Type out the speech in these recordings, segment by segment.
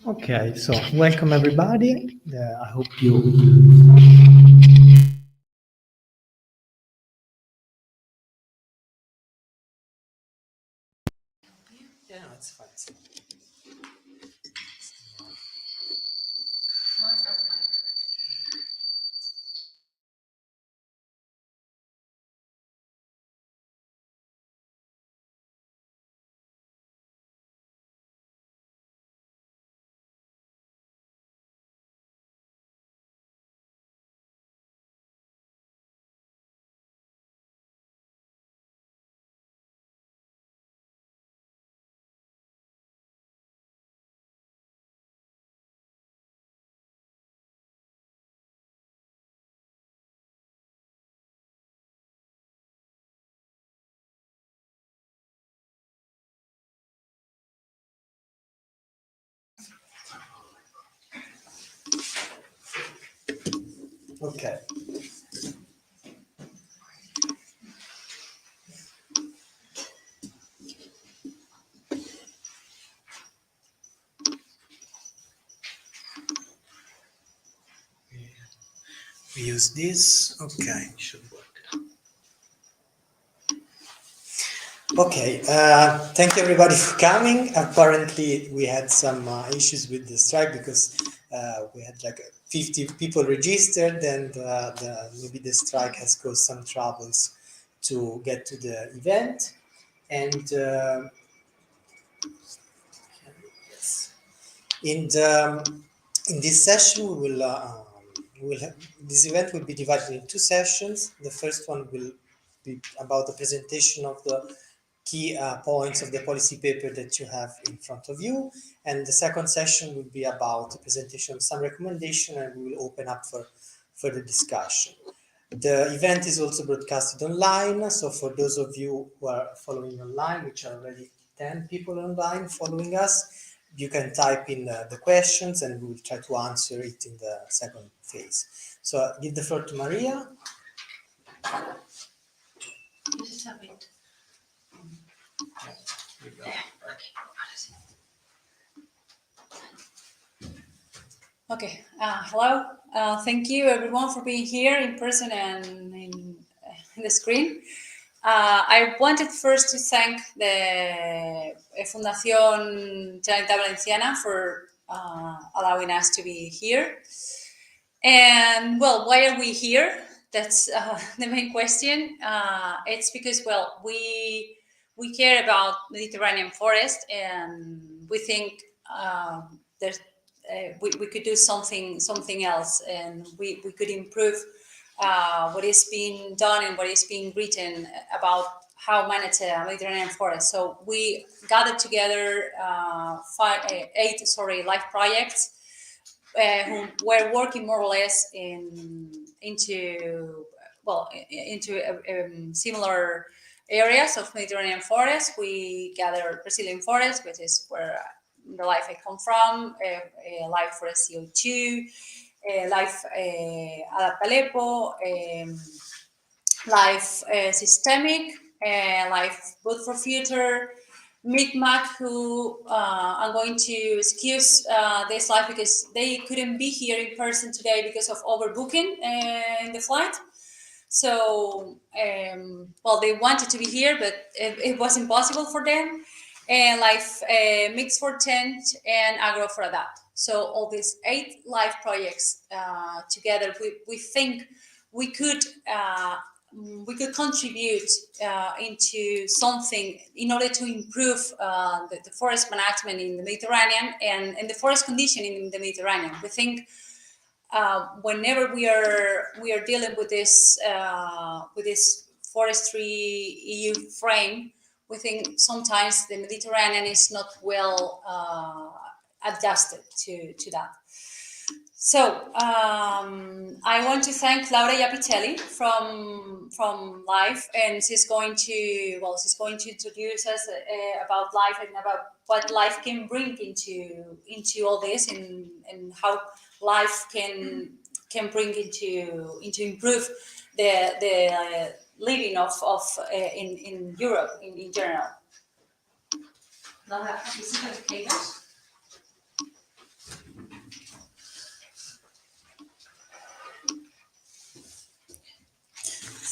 Okay, so welcome everybody. I hope you. Yeah, no, it's fine. It's fine. Okay. We use this. Okay, should work. Okay, thank you everybody for coming. Apparently, we had some issues with the strike because we had like 50 people registered, and maybe the strike has caused some troubles to get to the event. And yes. In this session, this event will be divided in two sessions. The first one will be about the presentation of the key points of the policy paper that you have in front of you, and the second session will be about the presentation of some recommendation, and we will open up for further discussion. The event is also broadcasted online, so for those of you who are following online, which are already 10 people online following us, you can type in the questions and we will try to answer it in the second phase. So I give the floor to Maria. Just a bit. Okay. Hello. Thank you everyone for being here in person and in the screen. I wanted first to thank the Fundación Generalitat Valenciana for allowing us to be here. And well, why are we here? That's the main question. It's because, well, we care about Mediterranean forest, and we think there's we could do something else, and we could improve what is being done and what is being written about how manage a Mediterranean forest. So we gathered together eight life projects who were working more or less into similar areas of Mediterranean forest. We gather Brazilian forest, which is where the life I come from, life for CO2, life at Aleppo, life systemic, life good for future, Micmac, who I'm going to excuse this life because they couldn't be here in person today because of overbooking in the flight. So, well, they wanted to be here, but it was impossible for them. And life Mix for Tent and Agro for Adapt. So all these 8 life projects together, we think we could contribute into something in order to improve the forest management in the Mediterranean and the forest condition in the Mediterranean. We think whenever we are dealing with this forestry EU frame, we think sometimes the Mediterranean is not well adjusted to that. So I want to thank Laura Iapitelli from Life, and she's going to introduce us about Life and about what Life can bring into all this, and how Life can bring into improve the living of in Europe in general. Laura, is it okay?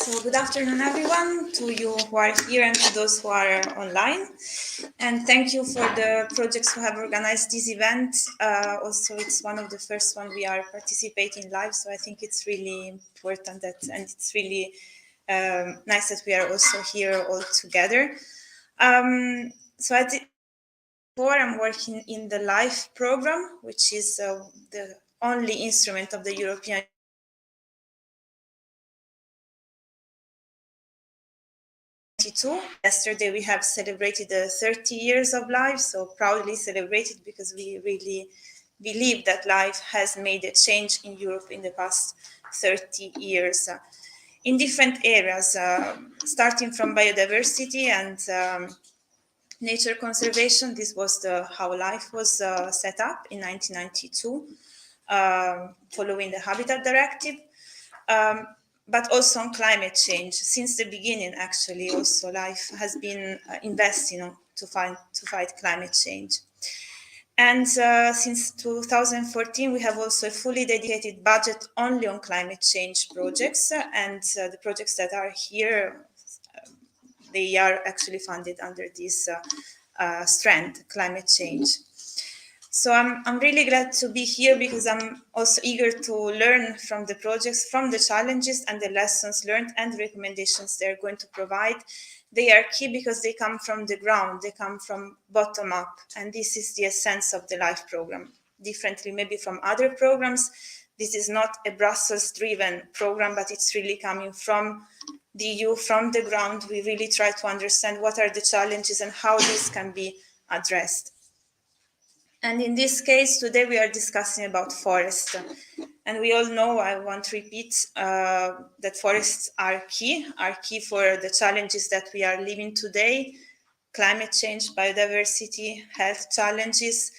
So good afternoon, everyone, to you who are here and to those who are online. And thank you for the projects who have organized this event. Also, it's one of the first one we are participating live, so I think it's really important that, and it's really nice that we are also here all together. So at the core, I'm working in the LIFE program, which is the only instrument of the European. Yesterday we have celebrated the 30 years of LIFE, so proudly celebrated because we really believe that LIFE has made a change in Europe in the past 30 years in different areas, starting from biodiversity and nature conservation. This was how LIFE was set up in 1992, following the Habitat Directive. But also on climate change. Since the beginning, actually, also LIFE has been investing to fight climate change. And since 2014, we have also a fully dedicated budget only on climate change projects. And the projects that are here, they are actually funded under this strand, climate change. So I'm really glad to be here because I'm also eager to learn from the projects, from the challenges and the lessons learned and recommendations they're going to provide. They are key because they come from the ground, they come from bottom up, and this is the essence of the LIFE program. Differently maybe from other programs, this is not a Brussels-driven program, but it's really coming from the EU, from the ground. We really try to understand what are the challenges and how this can be addressed. And in this case, today we are discussing about forests. And we all know, I want to repeat, that forests are key for the challenges that we are living today. Climate change, biodiversity, health challenges.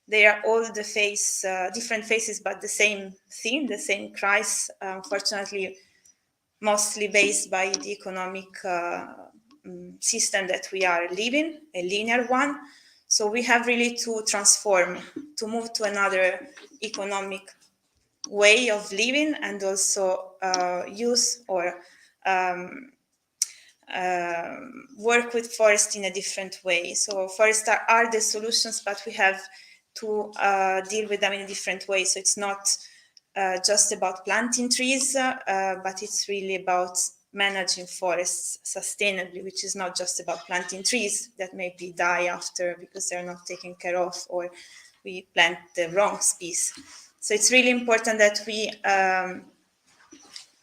They are all different faces, but the same theme, the same crisis, unfortunately, mostly based by the economic system that we are living, a linear one. So we have really to transform, to move to another economic way of living and also use or work with forests in a different way. So forests are the solutions, but we have to deal with them in a different way. So it's not just about planting trees, but it's really about managing forests sustainably, which is not just about planting trees that maybe die after because they're not taken care of or we plant the wrong species. So it's really important that we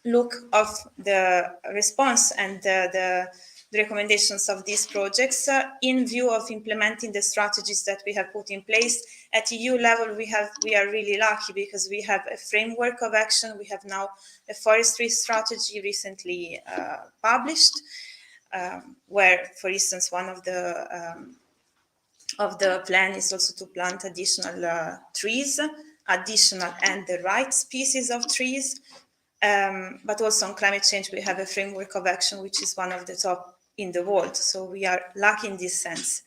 look of the response and the recommendations of these projects in view of implementing the strategies that we have put in place. At EU level, we are really lucky because we have a framework of action. We have now a forestry strategy recently published, where, for instance, one of the plan is also to plant additional trees, additional and the right species of trees. But also on climate change, we have a framework of action, which is one of the top in the world. So we are lucky in this sense.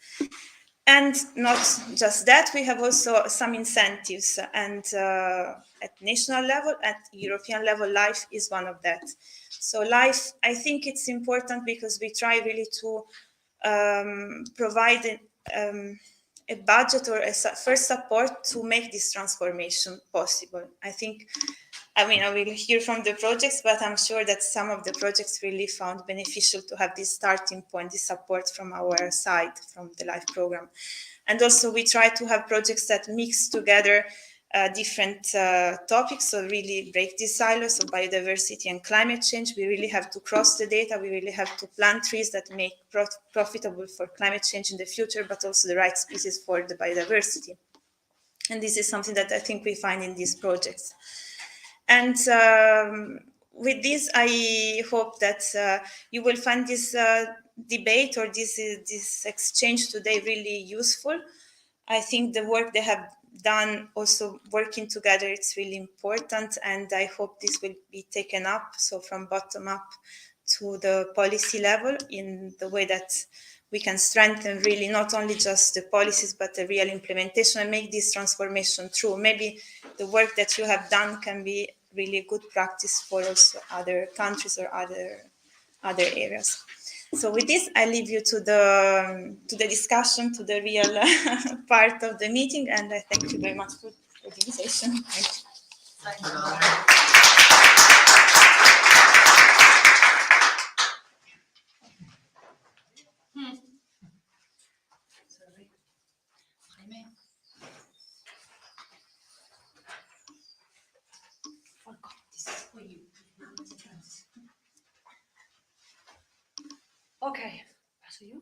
And not just that, we have also some incentives. And at national level, at European level, LIFE is one of that. So LIFE, I think it's important because we try really to provide a budget or a first support to make this transformation possible. I will hear from the projects, but I'm sure that some of the projects really found beneficial to have this starting point, this support from our side, from the LIFE program. And also we try to have projects that mix together different topics, so really break these silos of biodiversity and climate change. We really have to cross the data. We really have to plant trees that make profitable for climate change in the future, but also the right species for the biodiversity. And this is something that I think we find in these projects. And with this, I hope that you will find this debate or this exchange today really useful. I think the work they have done, also working together, it's really important, and I hope this will be taken up, so from bottom up to the policy level, in the way that we can strengthen really not only just the policies, but the real implementation and make this transformation true. Maybe the work that you have done can be really good practice for also other countries or other other areas. So with this, I leave you to the discussion, to the real part of the meeting, and I thank you very much for the invitation. Thank you. Sorry. Jaime. Oh God, this is for you. Okay, paso you.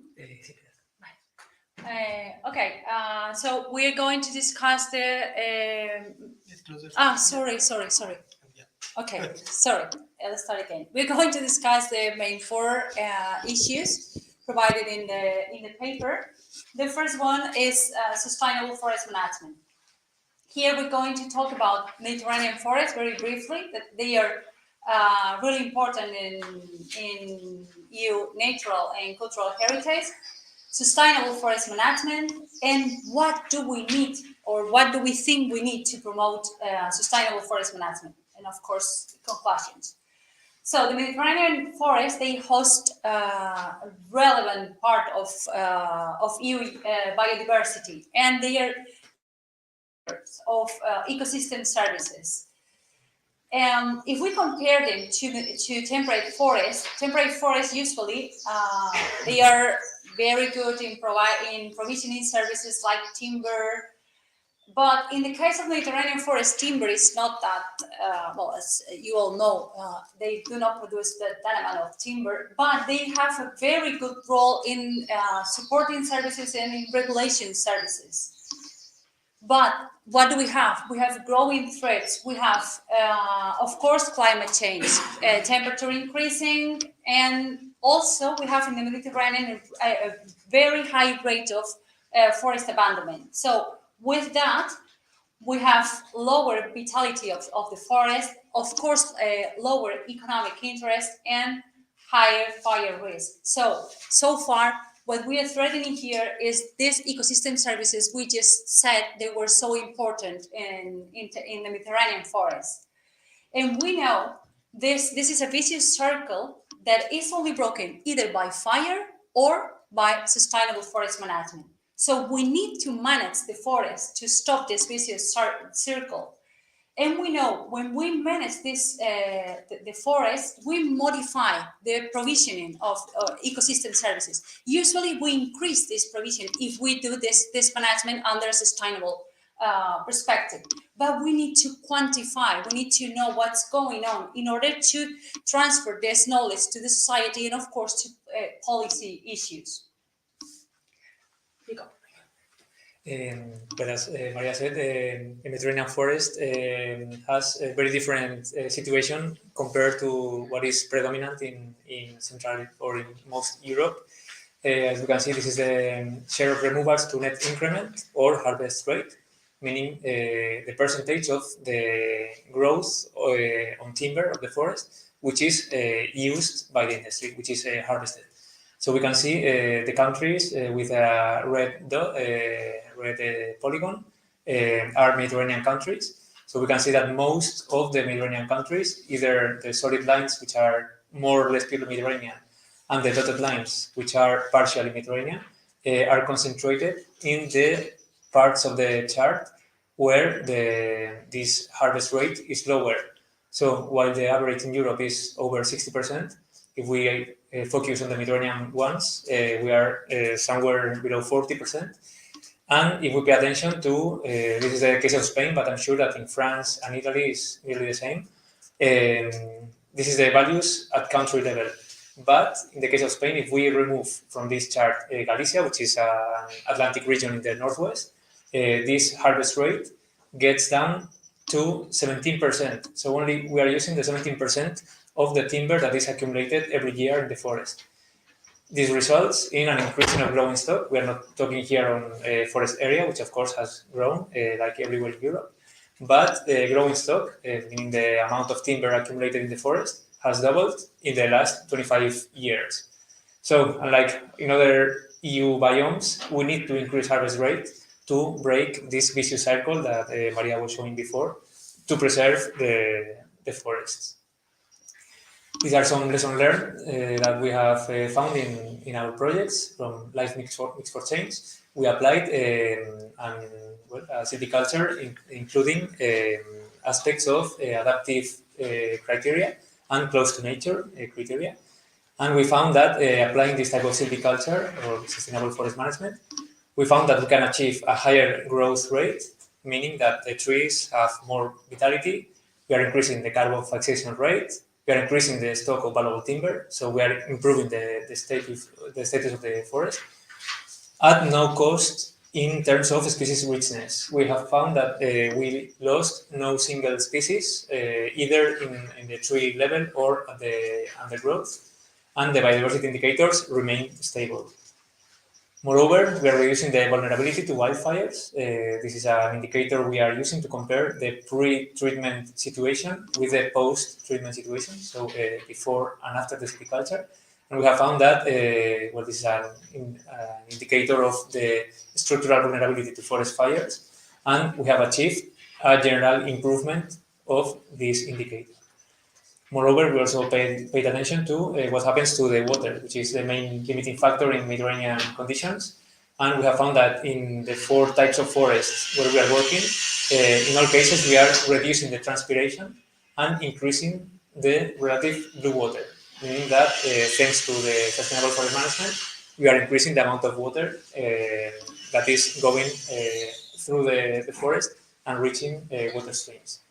Okay, so we're going to discuss the. Sorry. Okay, sorry. Let's start again. We're going to discuss the main four issues provided in the paper. The first one is sustainable forest management. Here we're going to talk about Mediterranean forests very briefly. That they are really important in EU natural and cultural heritage. Sustainable forest management, and what do we need, or what do we think we need to promote sustainable forest management, and of course conclusions. So the Mediterranean forests, they host a relevant part of EU biodiversity, and they are of ecosystem services. If we compare them to temperate forests usually they are very good in provisioning services like timber. But in the case of Mediterranean forest, timber is not that, well, as you all know, they do not produce that amount of timber, but they have a very good role in supporting services and in regulation services. But what do we have? We have growing threats. We have, of course, climate change, temperature increasing, and also we have in the Mediterranean a very high rate of forest abandonment. So with that, we have lower vitality of the forest, of course, lower economic interest, and higher fire risk. So far, what we are threatening here is these ecosystem services we just said they were so important in the Mediterranean forest. And we know this is a vicious circle that is only broken either by fire or by sustainable forest management. So we need to manage the forest to stop this vicious circle. And we know when we manage this, the forest, we modify the provisioning of ecosystem services. Usually we increase this provision if we do this management under a sustainable perspective. But we need to quantify, we need to know what's going on in order to transfer this knowledge to the society and of course to policy issues. But as Maria said, the Mediterranean forest has a very different situation compared to what is predominant in Central or in most Europe. As you can see, this is the share of removals to net increment or harvest rate, meaning the percentage of the growth on timber of the forest, which is used by the industry, which is harvested. So we can see the countries with a red polygon are Mediterranean countries. So we can see that most of the Mediterranean countries, either the solid lines, which are more or less purely Mediterranean, and the dotted lines, which are partially Mediterranean, are concentrated in the parts of the chart where this harvest rate is lower. So while the average in Europe is over 60%, if we focus on the Mediterranean ones, we are somewhere below 40%. And if we pay attention to, this is the case of Spain, but I'm sure that in France and Italy is nearly the same. This is the values at country level. But in the case of Spain, if we remove from this chart Galicia, which is an Atlantic region in the northwest, this harvest rate gets down to 17%. So only we are using the 17% of the timber that is accumulated every year in the forest. This results in an increase in our growing stock. We are not talking here on a forest area, which of course has grown like everywhere in Europe, but the growing stock, meaning the amount of timber accumulated in the forest, has doubled in the last 25 years. So unlike in other EU biomes, we need to increase harvest rate to break this vicious cycle that Maria was showing before, to preserve the forests. These are some lessons learned that we have found in our projects from Life Mix for Change. We applied silviculture, including aspects of adaptive criteria and close to nature criteria. And we found that applying this type of silviculture or sustainable forest management, we found that we can achieve a higher growth rate, meaning that the trees have more vitality. We are increasing the carbon fixation rate. We are increasing the stock of valuable timber. So we are improving the status of the forest at no cost in terms of species richness. We have found that we lost no single species, either in the tree level or at the undergrowth, and the biodiversity indicators remain stable. Moreover, we are reducing the vulnerability to wildfires. This is an indicator we are using to compare the pre-treatment situation with the post-treatment situation, so before and after the silviculture. And we have found that, this is an indicator of the structural vulnerability to forest fires, and we have achieved a general improvement of this indicator. Moreover, we also paid attention to what happens to the water, which is the main limiting factor in Mediterranean conditions. And we have found that in the 4 types of forests where we are working, in all cases, we are reducing the transpiration and increasing the relative blue water, meaning that thanks to the sustainable forest management, we are increasing the amount of water that is going through the forest and reaching water streams.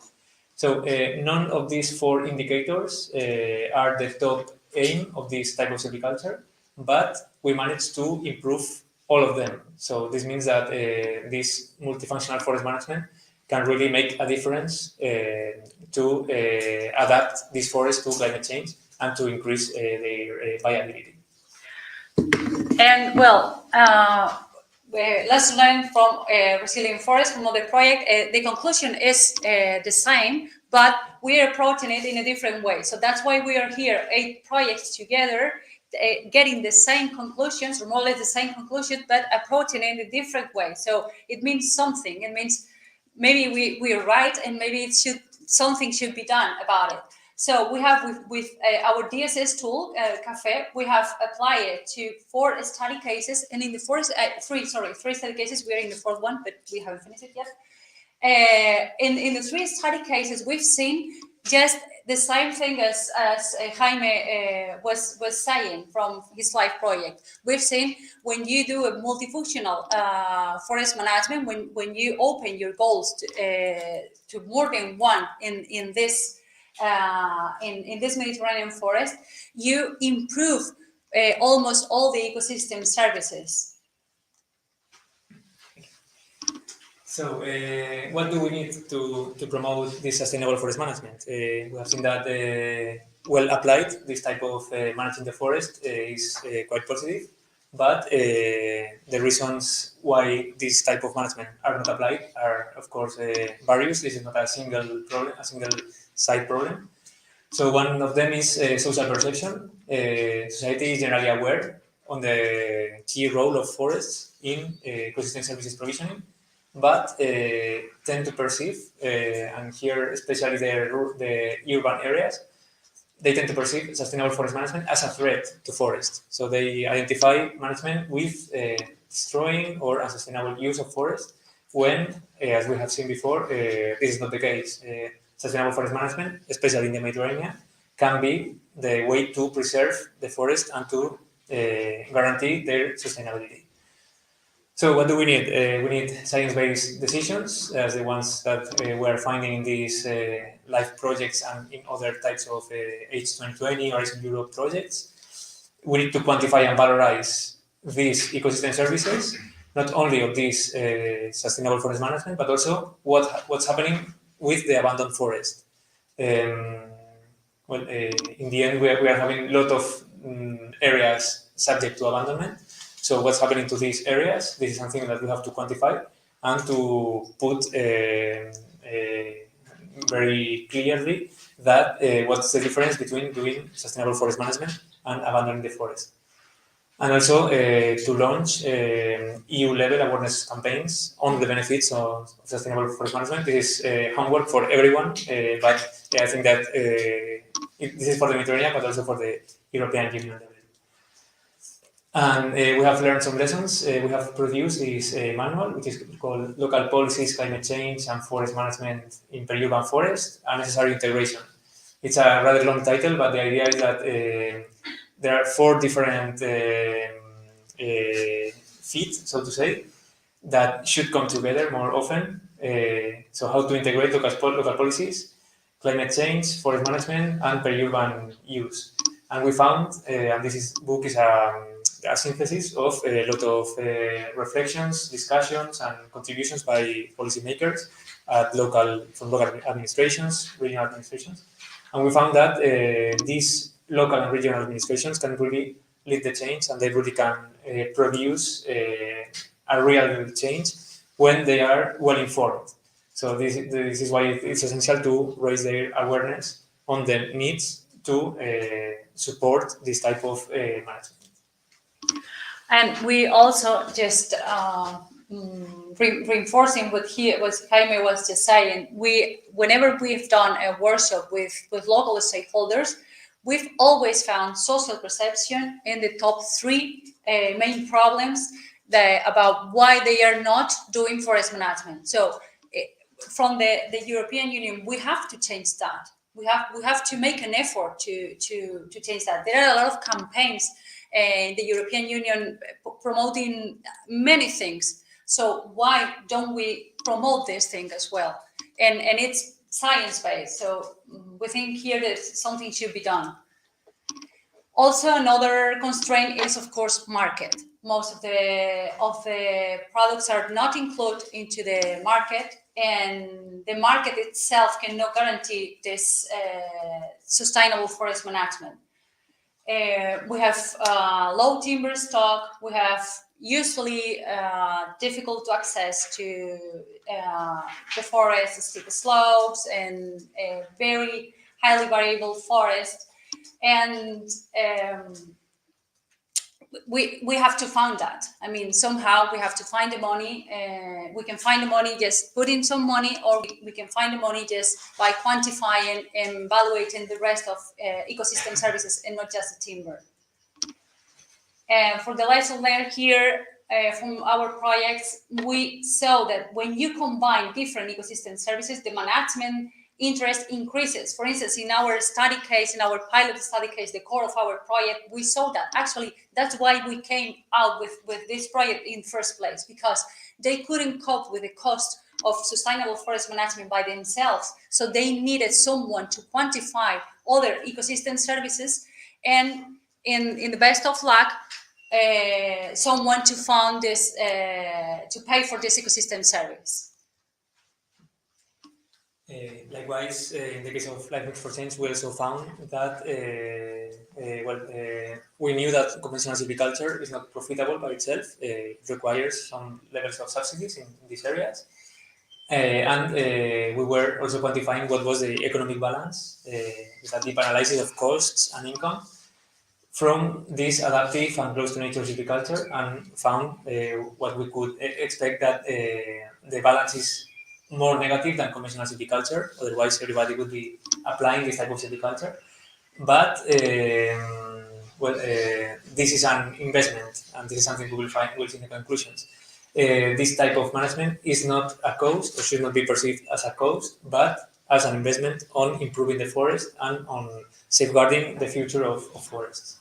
So none of these 4 indicators are the top aim of this type of silviculture, but we managed to improve all of them. So this means that this multifunctional forest management can really make a difference to adapt this forest to climate change and to increase their viability. And well, let's learn from Resilient Forest, from other project. The conclusion is the same, but we are approaching it in a different way. So that's why we are here, 8 projects together, getting the same conclusions, or more or less the same conclusion, but approaching it in a different way. So it means something. It means maybe we are right, and maybe something should be done about it. So we have with our DSS tool, Café, we have applied it to 4 study cases, and in the 3 study cases, we are in the 4th one, but we haven't finished it yet. In the 3 study cases, we've seen just the same thing as Jaime was saying from his life project. We've seen when you do a multifunctional forest management, when you open your goals to more than one in this Mediterranean forest, you improve almost all the ecosystem services. So, what do we need to promote this sustainable forest management? We have seen that well applied, this type of managing the forest is quite positive, but the reasons why this type of management are not applied are, of course, various. This is not a single problem, a single side problem. So one of them is social perception. Society is generally aware on the key role of forests in ecosystem services provisioning, but tend to perceive, and here especially the urban areas, they tend to perceive sustainable forest management as a threat to forests. So they identify management with destroying or unsustainable use of forest, when, as we have seen before, this is not the case. Sustainable forest management, especially in the Mediterranean, can be the way to preserve the forest and to guarantee their sustainability. So what do we need? We need science-based decisions, as the ones that we are finding in these life projects and in other types of H2020 or in Europe projects. We need to quantify and valorize these ecosystem services, not only of this sustainable forest management, but also what's happening with the abandoned forest. In the end, we are having a lot of areas subject to abandonment. So what's happening to these areas? This is something that we have to quantify and to put very clearly that what's the difference between doing sustainable forest management and abandoning the forest. And also to launch EU-level awareness campaigns on the benefits of sustainable forest management. This is homework for everyone, but I think that This is for the Mediterranean, but also for the European Union level. And we have learned some lessons. We have produced this manual, which is called Local Policies, Climate Change and Forest Management in Peri-Urban Forest, a Necessary Integration. It's a rather long title, but the idea is that there are 4 different feet, so to say, that should come together more often. So how to integrate local policies, climate change, forest management, and peri-urban use. And we found, and this book is a synthesis of a lot of reflections, discussions, and contributions by policymakers from local administrations, regional administrations. And we found that these local and regional administrations can really lead the change, and they really can produce a real change when they are well informed. So this is why it's essential to raise their awareness on the needs to support this type of management. And we also just reinforcing what Jaime was just saying. Whenever we've done a workshop with local stakeholders, we've always found social perception in the top 3 main problems about why they are not doing forest management. So from the European Union, we have to change that. We have to make an effort to change that. There are a lot of campaigns in the European Union promoting many things. So why don't we promote this thing as well? And it's science-based. So we think here that something should be done. Also, another constraint is, of course, market. Most of the products are not included into the market, and the market itself cannot guarantee this sustainable forest management. We have low timber stock. We have usually difficult to access to the forest, steep slopes, and very highly variable forest. And we have to find that. I mean, somehow we have to find the money. We can find the money, just put in some money, or we can find the money just by quantifying and evaluating the rest of ecosystem services and not just the timber. And for the lesson learned here from our projects, we saw that when you combine different ecosystem services, the management interest increases. For instance, in our study case, in our pilot study case, the core of our project, we saw that. Actually, that's why we came out with this project in first place, because they couldn't cope with the cost of sustainable forest management by themselves. So they needed someone to quantify other ecosystem services, and in the best of luck, someone to fund this, to pay for this ecosystem service. Likewise, in the case of Lifelines for Change, we also found that we knew that conventional silviculture is not profitable by itself. It requires some levels of subsidies in these areas. And we were also quantifying what was the economic balance, with a deep analysis of costs and income from this adaptive and close to nature silviculture, and found what we could expect, that the balance is more negative than conventional silviculture. Otherwise, everybody would be applying this type of silviculture. But this is an investment, and this is something we'll see in the conclusions. This type of management is not a cost, or should not be perceived as a cost, but as an investment on improving the forest and on safeguarding the future of forests.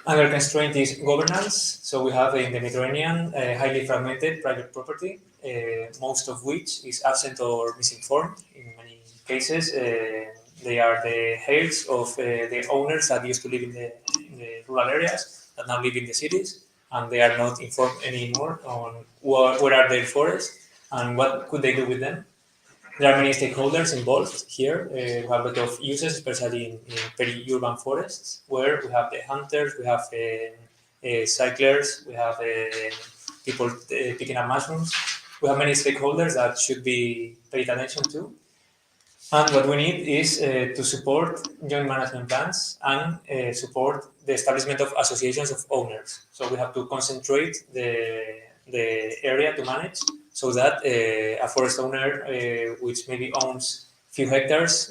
Another constraint is governance. So we have in the Mediterranean highly fragmented private property, most of which is absent or misinformed. In many cases, they are the heirs of the owners that used to live in the rural areas that now live in the cities, and they are not informed anymore on where are their forests and what could they do with them. There are many stakeholders involved here. We have a lot of uses, especially in peri-urban forests, where we have the hunters, we have cyclers, we have people picking up mushrooms. We have many stakeholders that should be paid attention to. And what we need is to support joint management plans and support the establishment of associations of owners. So we have to concentrate the area to manage, so that a forest owner which maybe owns few hectares,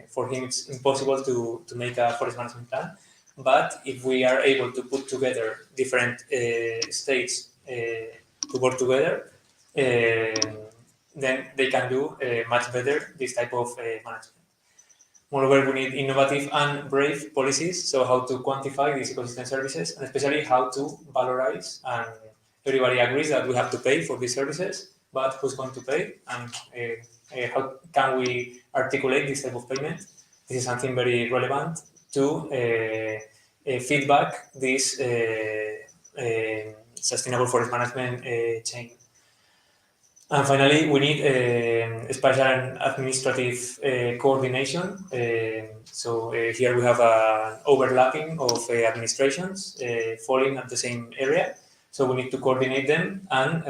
for him it's impossible to make a forest management plan. But if we are able to put together different states to work together, then they can do much better this type of management. Moreover, we need innovative and brave policies, so how to quantify these ecosystem services, and especially how to valorize. And everybody agrees that we have to pay for these services, but who's going to pay, and how can we articulate this type of payment? This is something very relevant to feedback this sustainable forest management chain. And finally, we need spatial and administrative coordination. Here we have an overlapping of administrations falling at the same area. So we need to coordinate them, and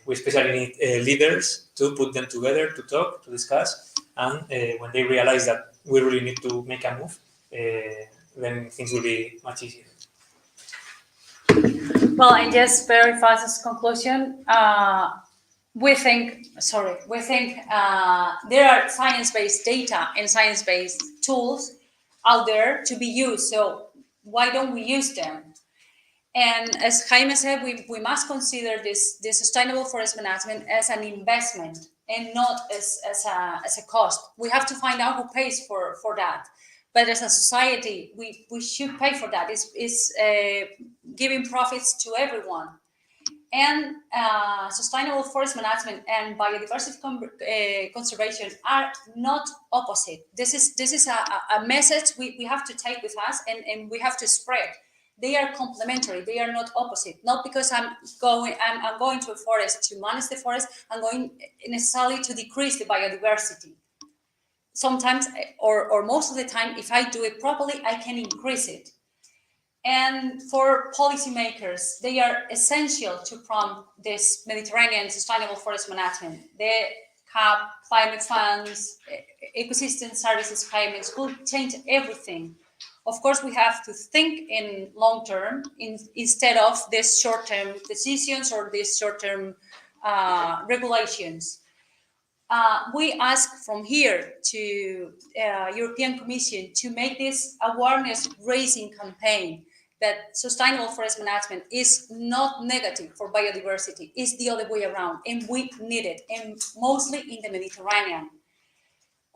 we especially need leaders to put them together, to talk, to discuss. And when they realize that we really need to make a move, then things will be much easier. Well, and just very fast as conclusion, we think there are science-based data and science-based tools out there to be used. So why don't we use them? And as Jaime said, we must consider this sustainable forest management as an investment and not as a cost. We have to find out who pays for that. But as a society, we should pay for that. It's giving profits to everyone. And sustainable forest management and biodiversity conservation are not opposite. This is a message we have to take with us, and we have to spread. They are complementary. They are not opposite. Not because I'm going to a forest to manage the forest, I'm going necessarily to decrease the biodiversity. Sometimes, or most of the time, if I do it properly, I can increase it. And for policymakers, they are essential to prompt this Mediterranean sustainable forest management. They have climate funds, ecosystem services payments will change everything. Of course, we have to think in long term instead of these short-term decisions or these short-term regulations. We ask from here to European Commission to make this awareness raising campaign that sustainable forest management is not negative for biodiversity, it's the other way around, and we need it, and mostly in the Mediterranean.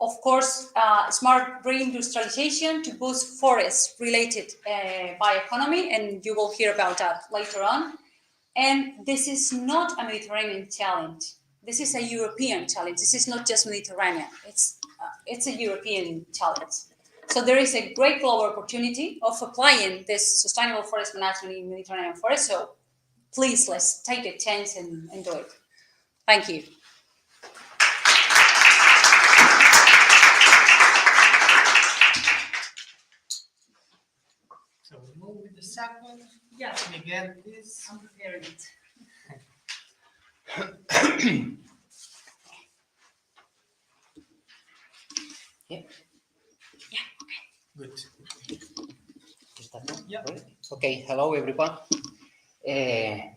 Of course, smart reindustrialization to boost forest-related bioeconomy, and you will hear about that later on. And this is not a Mediterranean challenge. This is a European challenge. This is not just Mediterranean. It's a European challenge. So there is a great global opportunity of applying this sustainable forest management in Mediterranean forests. So please, let's take a chance and do it. Thank you. So we move with the second. Yeah. Miguel, please. I'm preparing it. Yeah. Yeah. Okay. Good. Is that on? Yeah. Ready? Okay. Hello, everyone.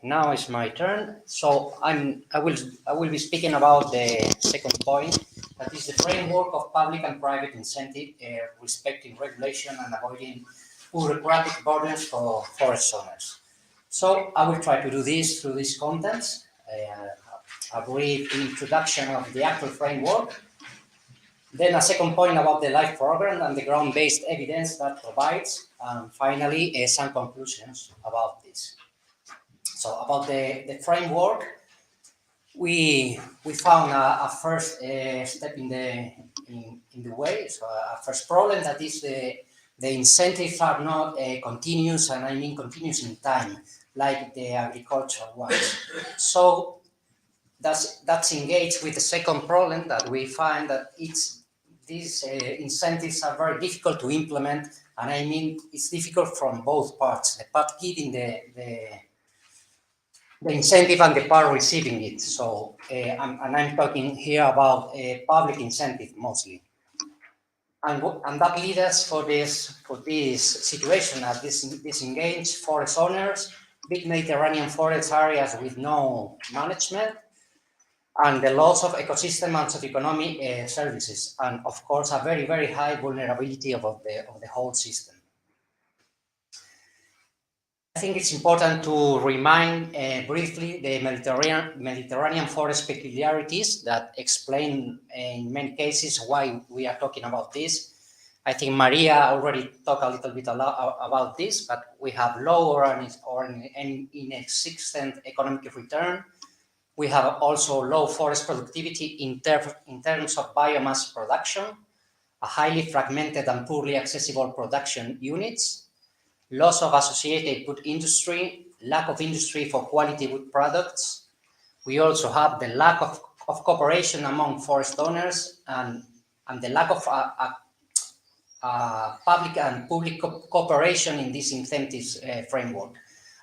Now it's my turn. So I will be speaking about the second point, that is the framework of public and private incentive, respecting regulation and avoiding bureaucratic burdens for forest owners. So I will try to do this through these contents. A brief introduction of the actual framework, then a second point about the LIFE program and the ground-based evidence that provides, and finally some conclusions about this. So about the framework, we found a first step in the way. So a first problem, that is the incentives are not continuous, and I mean continuous in time, like the agricultural ones. So that's engaged with the second problem, that we find that these incentives are very difficult to implement, and I mean it's difficult from both parts, the part giving the incentive and the part receiving it. So I'm talking here about public incentive mostly, and that leads us for this situation at disengaged forest owners, big Mediterranean forest areas with no management, and the loss of ecosystem and socioeconomic services, and of course a very, very high vulnerability of the whole system. I think it's important to remind briefly the Mediterranean forest peculiarities that explain in many cases why we are talking about this. I think Maria already talked a little bit about this, but we have low or inexistent economic return. We have also low forest productivity in terms of biomass production, a highly fragmented and poorly accessible production units, loss of associated wood industry, lack of industry for quality wood products. We also have the lack of cooperation among forest owners and the lack of public and public cooperation in this incentives framework.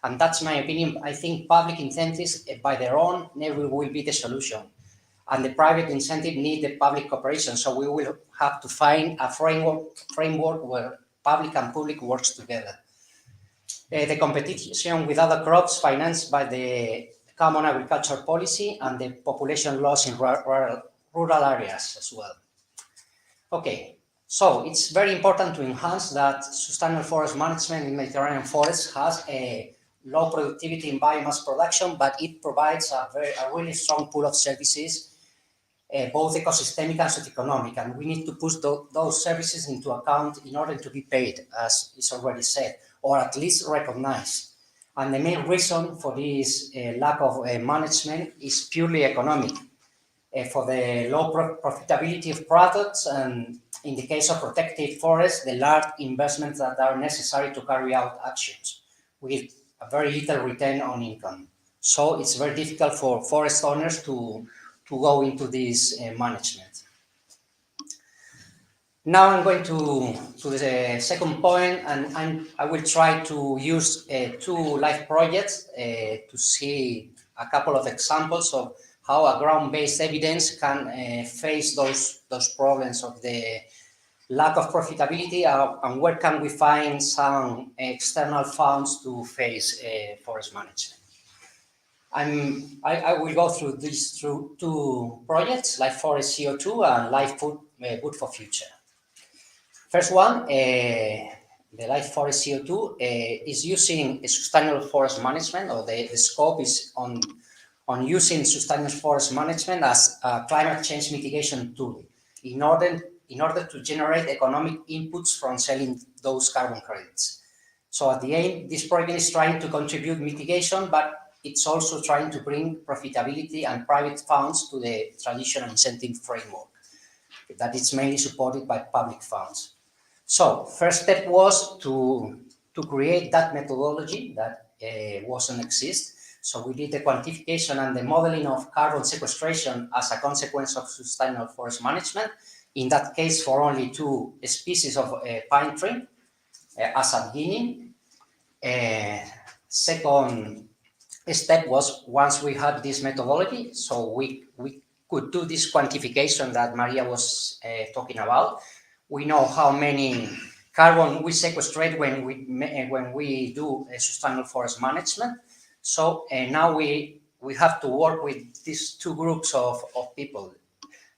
And that's my opinion. I think public incentives by their own never will be the solution. And the private incentive need the public cooperation. So we will have to find a framework where public and public works together. The competition with other crops financed by the Common Agricultural Policy and the population loss in rural areas as well. Okay, so it's very important to enhance that sustainable forest management in Mediterranean forests has a low productivity in biomass production, but it provides a really strong pool of services, both ecosystemic and socioeconomic, and we need to push those services into account in order to be paid, as is already said, or at least recognized. And the main reason for this lack of management is purely economic, for the low profitability of products, and in the case of protected forests, the large investments that are necessary to carry out actions with a very little return on income. So it's very difficult for forest owners to go into this management. Now I'm going to the second point, and I will try to use two live projects to see a couple of examples of how a ground-based evidence can face those problems of the lack of profitability, and where can we find some external funds to face forest management. I will go through these two projects, Live Forest CO2 and Live Wood for Future. First one, the Live Forest CO2 is using sustainable forest management, or the scope is on using sustainable forest management as a climate change mitigation tool in order to generate economic inputs from selling those carbon credits. So at the end, this project is trying to contribute mitigation, but it's also trying to bring profitability and private funds to the traditional incentive framework that is mainly supported by public funds. So first step was to create that methodology that wasn't exist. So we did the quantification and the modeling of carbon sequestration as a consequence of sustainable forest management. In that case, for only 2 species of pine tree as a beginning. Second step was, once we had this methodology, so we could do this quantification that Maria was talking about. We know how many carbon we sequestrate when we do sustainable forest management. So now we have to work with these 2 groups of people.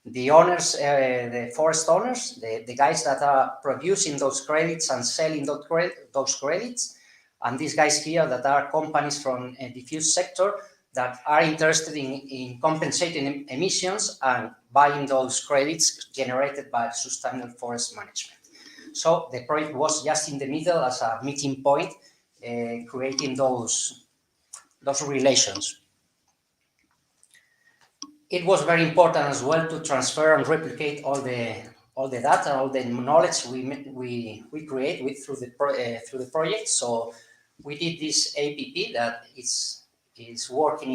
The owners, the forest owners, the guys that are producing those credits and selling those credits, and these guys here that are companies from a diffuse sector that are interested in compensating emissions and buying those credits generated by sustainable forest management. So the project was just in the middle as a meeting point, creating those relations. It was very important as well to transfer and replicate all the data, all the knowledge we create through the project. So we did this APP that is working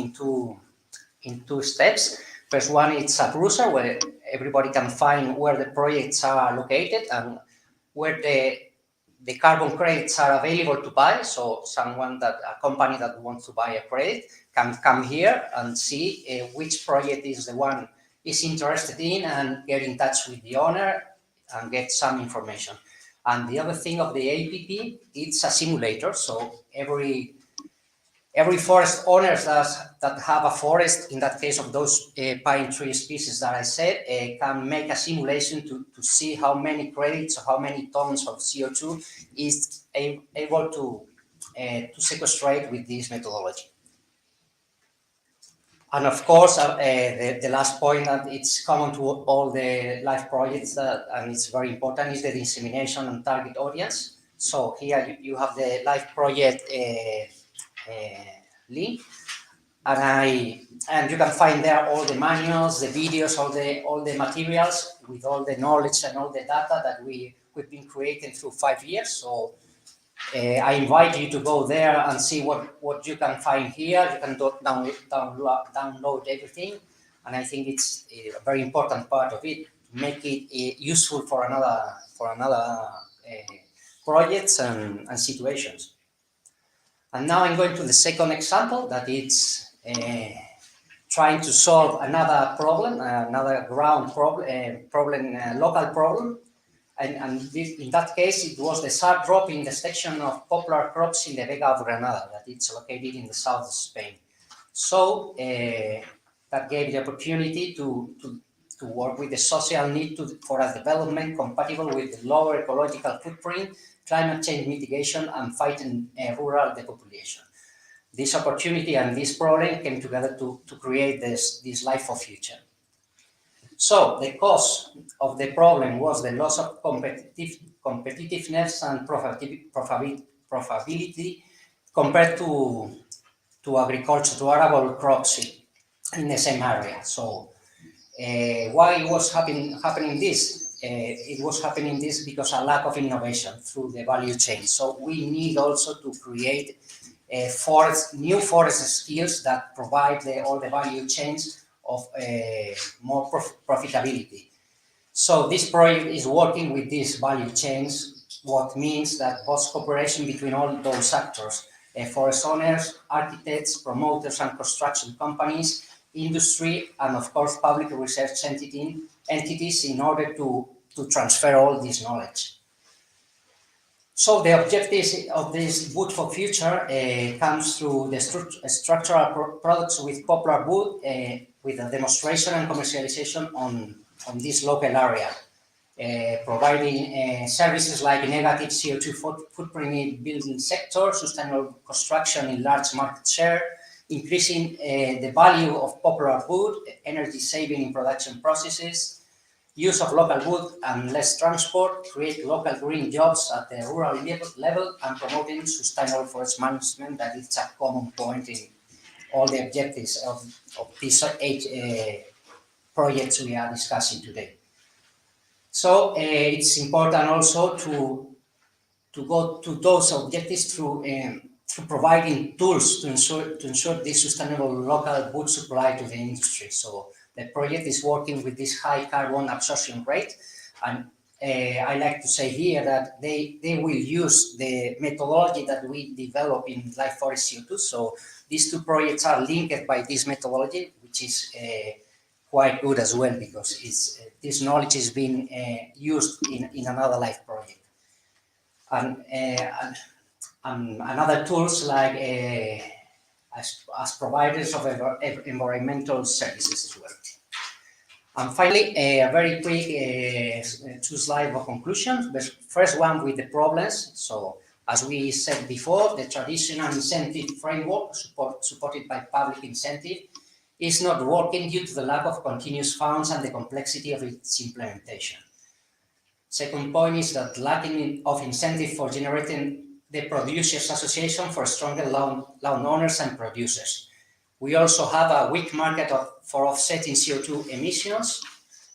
in two steps. First one, it's a browser where everybody can find where the projects are located and where the carbon credits are available to buy. So a company that wants to buy a credit can come here and see which project is the one is interested in and get in touch with the owner and get some information. And the other thing of the APP, it's a simulator. So every Every forest owner that have a forest, in that case of those pine tree species that I said, can make a simulation to see how many credits or how many tons of CO2 is able to sequestrate with this methodology. And of course, the last point that it's common to all the LIFE projects, and it's very important, is the dissemination and target audience. So here you have the LIFE project link, and you can find there all the manuals, the videos, all the materials with all the knowledge and all the data that we've been creating through 5 years. So I invite you to go there and see what you can find here. You can download everything, and I think it's a very important part of it to make it useful for another projects and situations. And now I'm going to the second example, that it's trying to solve another problem, another ground problem, local problem. And in that case, it was the sharp drop in the section of popular crops in the Vega of Granada, that it's located in the south of Spain. So that gave the opportunity to work with the social need for a development compatible with the lower ecological footprint, climate change mitigation, and fighting rural depopulation. This opportunity and this problem came together to create this Life for Future. So the cause of the problem was the loss of competitiveness and profitability compared to agriculture, to arable crops in the same area. So why was happening this? It was happening this because a lack of innovation through the value chain. So we need also to create new forest skills that provide all the value chains of more profitability. So this project is working with these value chains, what means that both cooperation between all those actors, forest owners, architects, promoters and construction companies, industry, and of course public research entities in order to transfer all this knowledge. So the objectives of this Wood for Future comes through the structural products with popular wood, with a demonstration and commercialization on this local area, providing services like negative CO2 footprint in building sector, sustainable construction in large market share, increasing the value of popular wood, energy saving in production processes, use of local wood and less transport, create local green jobs at the rural level, and promoting sustainable forest management. That is a common point in all the objectives of these 8 projects we are discussing today. So it's important also to go to those objectives through providing tools to ensure this sustainable local wood supply to the industry. So the project is working with this high carbon absorption rate, and I like to say here that they will use the methodology that we develop in Life Forest CO2. So these 2 projects are linked by this methodology, which is quite good as well, because this knowledge is being used in another LIFE project. And another tools like as providers of environmental services as well. And finally, a very quick 2 slides of conclusions. The first one with the problems. So as we said before, the traditional incentive framework supported by public incentive is not working due to the lack of continuous funds and the complexity of its implementation. Second point is that lacking of incentive for generating the producers association for stronger land owners and producers. We also have a weak market for offsetting CO2 emissions,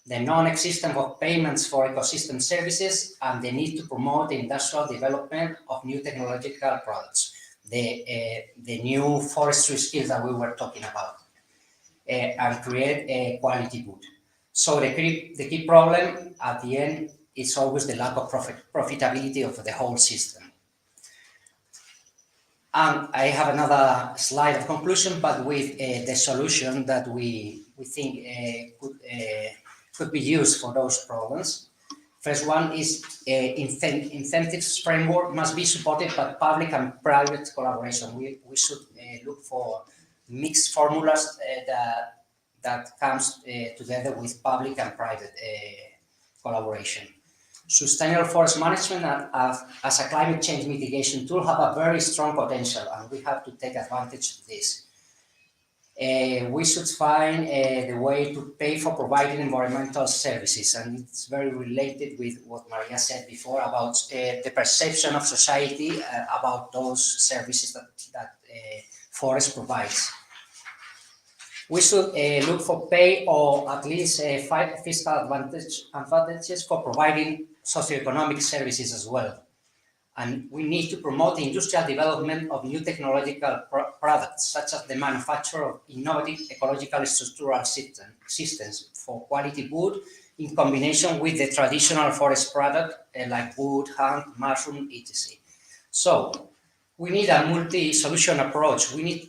the non-existence of payments for ecosystem services, and the need to promote the industrial development of new technological products, the new forestry skills that we were talking about, and create a quality wood. So the key problem at the end is always the lack of profitability of the whole system. And I have another slide of conclusion, but with the solution that we think could be used for those problems. First one is incentives framework must be supported by public and private collaboration. We should look for mixed formulas that comes together with public and private collaboration. Sustainable forest management as a climate change mitigation tool have a very strong potential, and we have to take advantage of this. We should find the way to pay for providing environmental services, and it's very related with what Maria said before about the perception of society about those services that forest provides. We should look for pay or at least fiscal advantages for providing socioeconomic services as well. And we need to promote the industrial development of new technological products, such as the manufacture of innovative ecological structural systems for quality wood in combination with the traditional forest product like wood, hemp, mushroom, etc. So we need a multi-solution approach. We need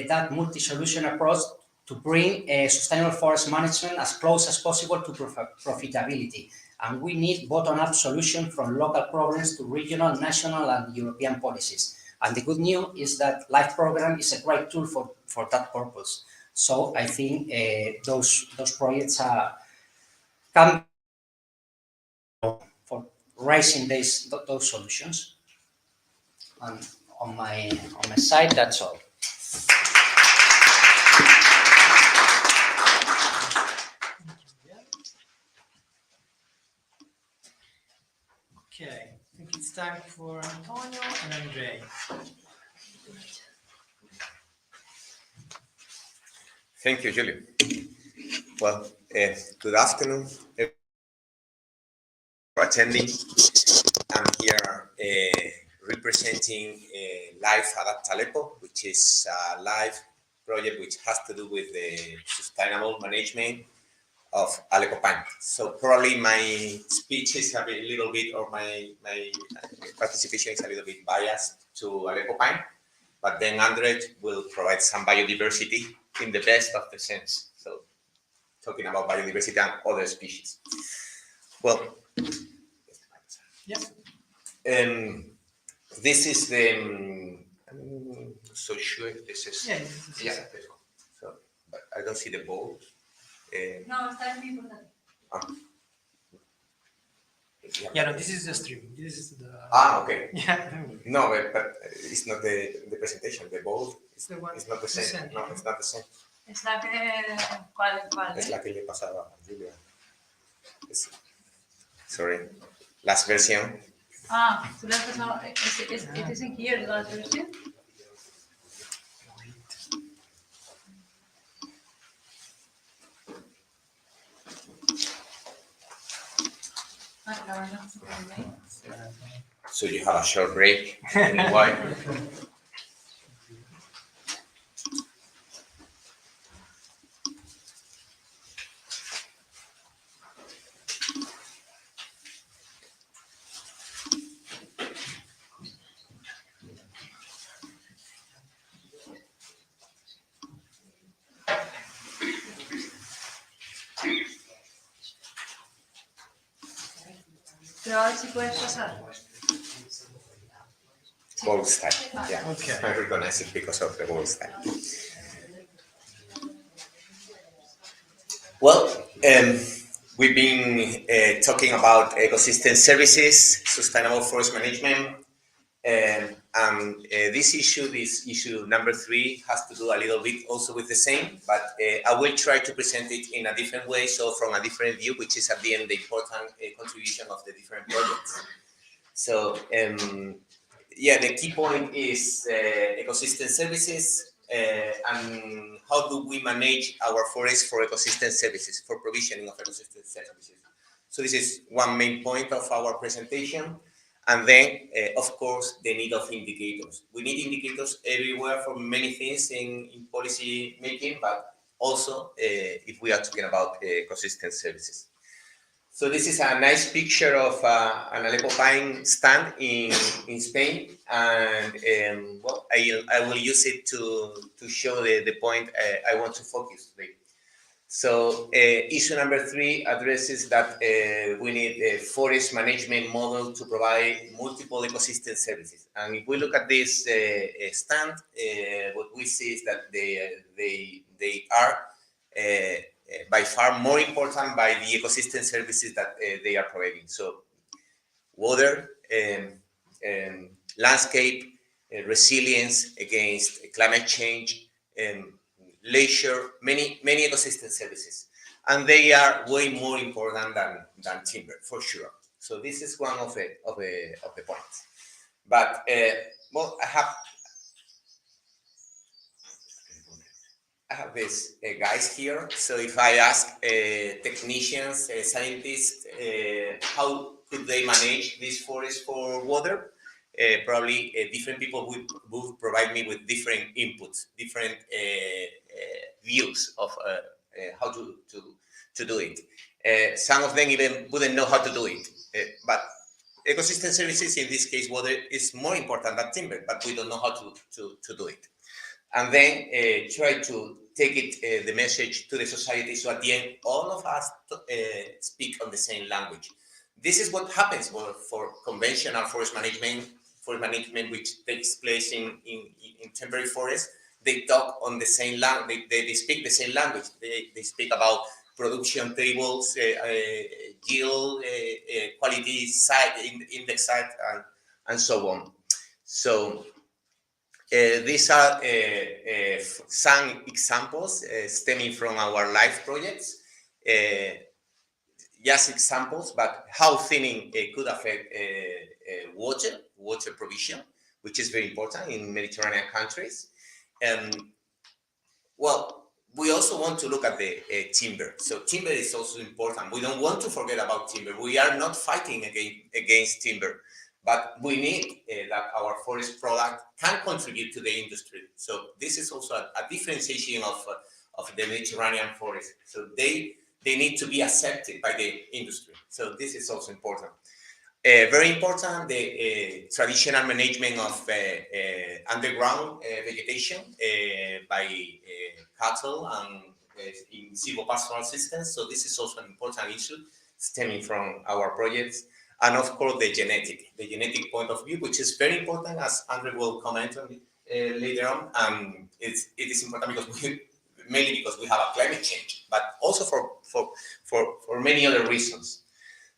that multi-solution approach to bring sustainable forest management as close as possible to profitability. And we need bottom-up solutions from local problems to regional, national, and European policies. And the good news is that LIFE program is a great tool for that purpose. So I think those projects can for raising those solutions. And on my side, that's all. Okay, I think it's time for Antonio and Andre. Thank you, Julio. Well, good afternoon for attending. I'm here representing LIFE Adapt Aleppo, which is a LIFE project which has to do with the sustainable management of Aleppo pine. So probably my speech is a little bit, or my participation is a little bit biased to Aleppo pine, but then Andre will provide some biodiversity in the best of the sense. So talking about biodiversity and other species. Well, Yes. This is the, I'm so sure if this is, Yeah, this is this one. So, but I don't see the bold. No, está muy importante. Yeah, no, this is the stream. This is the. Okay. Yeah. No, but it's not the presentation. The bold It's the one. it's not the same. No, it's not the same. Es la que. ¿Cuál? Es la que le pasaba a Julia. Sorry. Last version. Tú le has pasado. It isn't here, the last version. La verdad, So you have a short break. Why? Pero a ver si puedes pasar. Bold style. Yeah. Okay. I recognize it because of the bold style. Well, we've been talking about ecosystem services, sustainable forest management, and this issue number 3, has to do a little bit also with the same, but I will try to present it in a different way, so from a different view, which is at the end the important contribution of the different projects. So, yeah, the key point is ecosystem services, and how do we manage our forests for ecosystem services, for provisioning of ecosystem services. So this is one main point of our presentation. And then, of course, the need of indicators. We need indicators everywhere for many things in policy making, but also if we are talking about ecosystem services. So this is a nice picture of an Aleppo pine stand in Spain, and well, I will use it to show the point I want to focus today. So issue number 3 addresses that we need a forest management model to provide multiple ecosystem services. And if we look at this stand, what we see is that they are by far more important by the ecosystem services that they are providing. So water, landscape, resilience against climate change, leisure, many ecosystem services, and they are way more important than timber for sure. So this is one of the points. But well, I have these guys here. So if I ask technicians, scientists, how could they manage this forest for water? Probably different people would provide me with different inputs, different views of how to do it. Some of them even wouldn't know how to do it. But ecosystem services, in this case, water is more important than timber, but we don't know how to do it. And then try to take it, the message to the society, so at the end, all of us speak on the same language. This is what happens for conventional forest management, which takes place in temporary forests. They talk on the same language, they speak the same language. They speak about production tables, yield, quality site, index site, and so on. So these are some examples stemming from our live projects. Just examples, but how thinning could affect water provision, which is very important in Mediterranean countries. Well, we also want to look at the timber. So timber is also important. We don't want to forget about timber. We are not fighting against timber, but we need that our forest product can contribute to the industry. So this is also a differentiation of the Mediterranean forest. So they need to be accepted by the industry. So this is also important. Very important, the traditional management of underground vegetation by cattle and in silvopastoral systems. So this is also an important issue stemming from our projects. And of course, the genetic point of view, which is very important, as Andre will comment on later on. It is important mainly because we have a climate change, but also for many other reasons.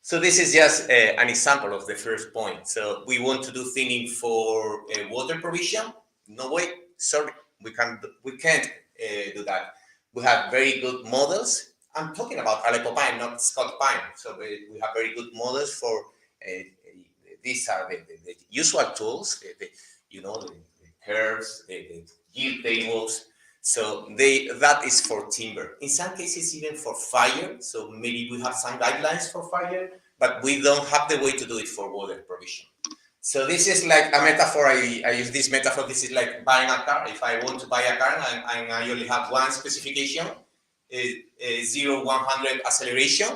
So this is just an example of the first point. So we want to do thinning for water provision. No way, sorry, we can't do that. We have very good models. I'm talking about Aleppo pine, not Scott pine. So we have very good models for these are the usual tools, the curves, the yield tables. So that is for timber. In some cases, even for fire. So maybe we have some guidelines for fire, but we don't have the way to do it for water provision. So this is like a metaphor. I use this metaphor. This is like buying a car. If I want to buy a car and I only have one specification, 0-100 acceleration,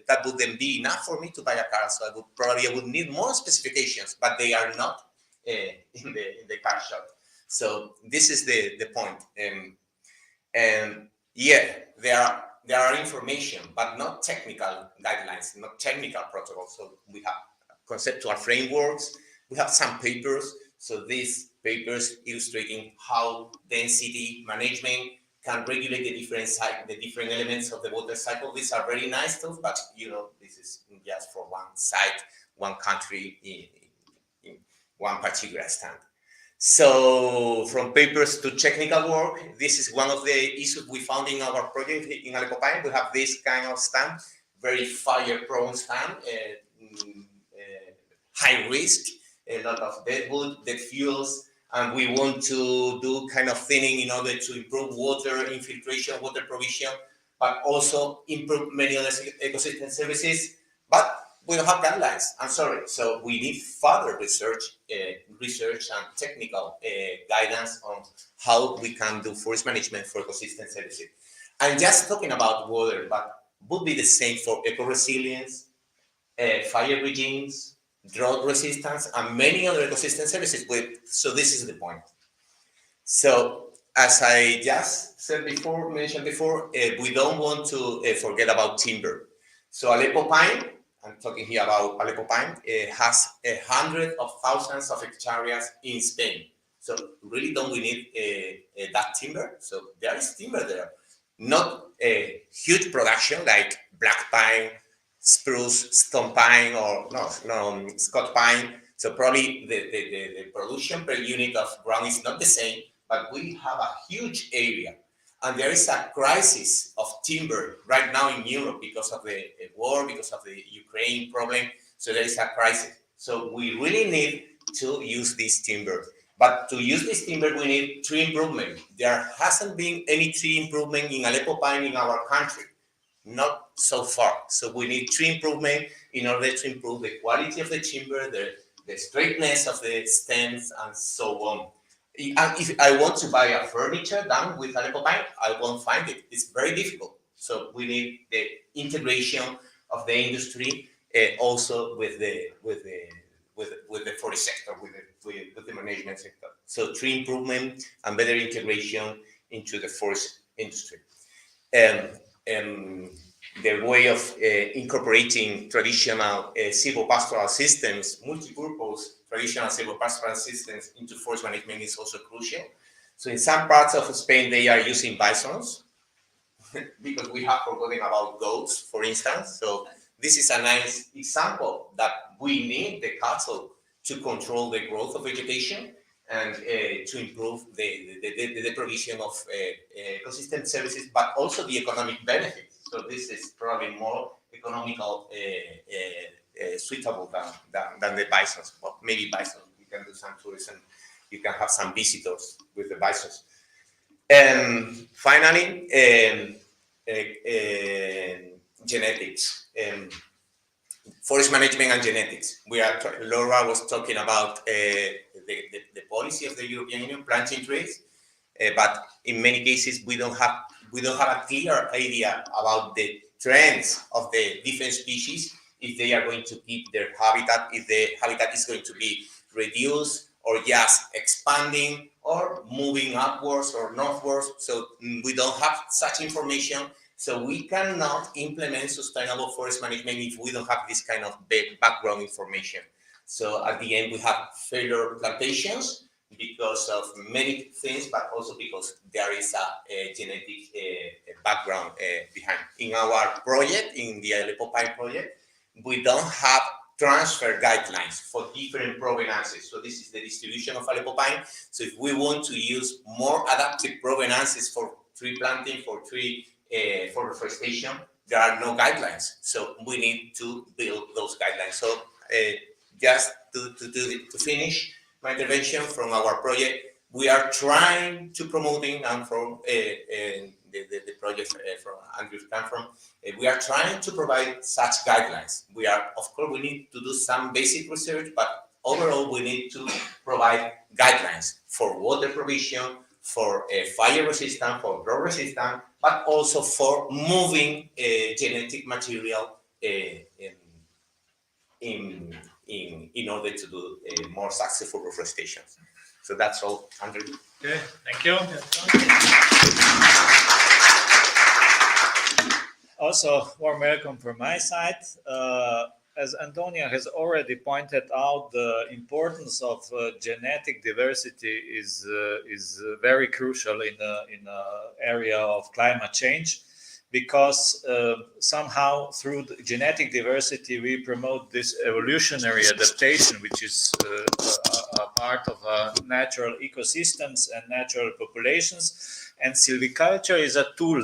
that wouldn't be enough for me to buy a car. So I would need more specifications, but they are not in the car shop. So this is the point. And yeah, there are information, but not technical guidelines, not technical protocols. So we have conceptual frameworks. We have some papers. So these papers illustrating how density management can regulate the different elements of the water cycle. These are very nice stuff, but this is just for one site, one country, in one particular stand. So from papers to technical work, this is one of the issues we found in our project in Aleppo pine. We have this kind of stand, very fire-prone stand, high risk, a lot of dead wood, dead fuels, and we want to do kind of thinning in order to improve water infiltration, water provision, but also improve many other ecosystem services. But we don't have guidelines. I'm sorry. So we need further research and technical guidance on how we can do forest management for ecosystem services. I'm just talking about water, but would be the same for eco-resilience, fire regimes, drought resistance, and many other ecosystem services. So this is the point. So as I just said before, mentioned before, we don't want to forget about timber. So Aleppo pine, I'm talking here about Aleppo pine, has hundreds of thousands of hectares in Spain. So really, don't we need that timber? So there is timber there, not a huge production like black pine, spruce, stone pine, or no Scotch pine. So probably the production per unit of ground is not the same, but we have a huge area. And there is a crisis of timber right now in Europe because of the war, because of the Ukraine problem. So there is a crisis. So we really need to use this timber. But to use this timber, we need tree improvement. There hasn't been any tree improvement in Aleppo pine in our country. Not so far. So we need tree improvement in order to improve the quality of the timber, the straightness of the stems, and so on. If I want to buy a furniture done with Aleppo pine, I won't find it. It's very difficult. So we need the integration of the industry also with the forest sector, with the management sector. So tree improvement and better integration into the forest industry. The way of incorporating traditional silvopastoral systems, multi-purpose traditional silvopastoral systems into forest management is also crucial. So in some parts of Spain, they are using bisons because we have forgotten about goats, for instance. So this is a nice example that we need the cattle to control the growth of vegetation and to improve the provision of ecosystem services, but also the economic benefits. So this is probably more economical, suitable than the bisons. Well, maybe bisons, you can do some tourism, you can have some visitors with the bisons. And finally, genetics. Forest management and genetics. Laura was talking about the policy of the European Union, planting trees, but in many cases we don't have a clear idea about the trends of the different species, if they are going to keep their habitat, if the habitat is going to be reduced or just expanding or moving upwards or northwards. So we don't have such information. So we cannot implement sustainable forest management if we don't have this kind of background information. So at the end, we have failure plantations because of many things, but also because there is a genetic background behind. In our project, in the Aleppo Pine project, we don't have transfer guidelines for different provenances. So this is the distribution of Aleppo Pine. So if we want to use more adaptive provenances for tree planting, for reforestation, there are no guidelines. So we need to build those guidelines. So just to finish my intervention from our project, we are trying to promoting, and from the project from Andrew come from, we are trying to provide such guidelines. We need to do some basic research, but overall we need to provide guidelines for water provision, for fire resistant, for drought resistant, but also for moving genetic material in order to do more successful reforestation. So that's all, Andrew. Okay, thank you. Also, warm welcome from my side. As Antonia has already pointed out, the importance of genetic diversity is very crucial in the area of climate change, because somehow through the genetic diversity we promote this evolutionary adaptation, which is a part of natural ecosystems and natural populations, and silviculture is a tool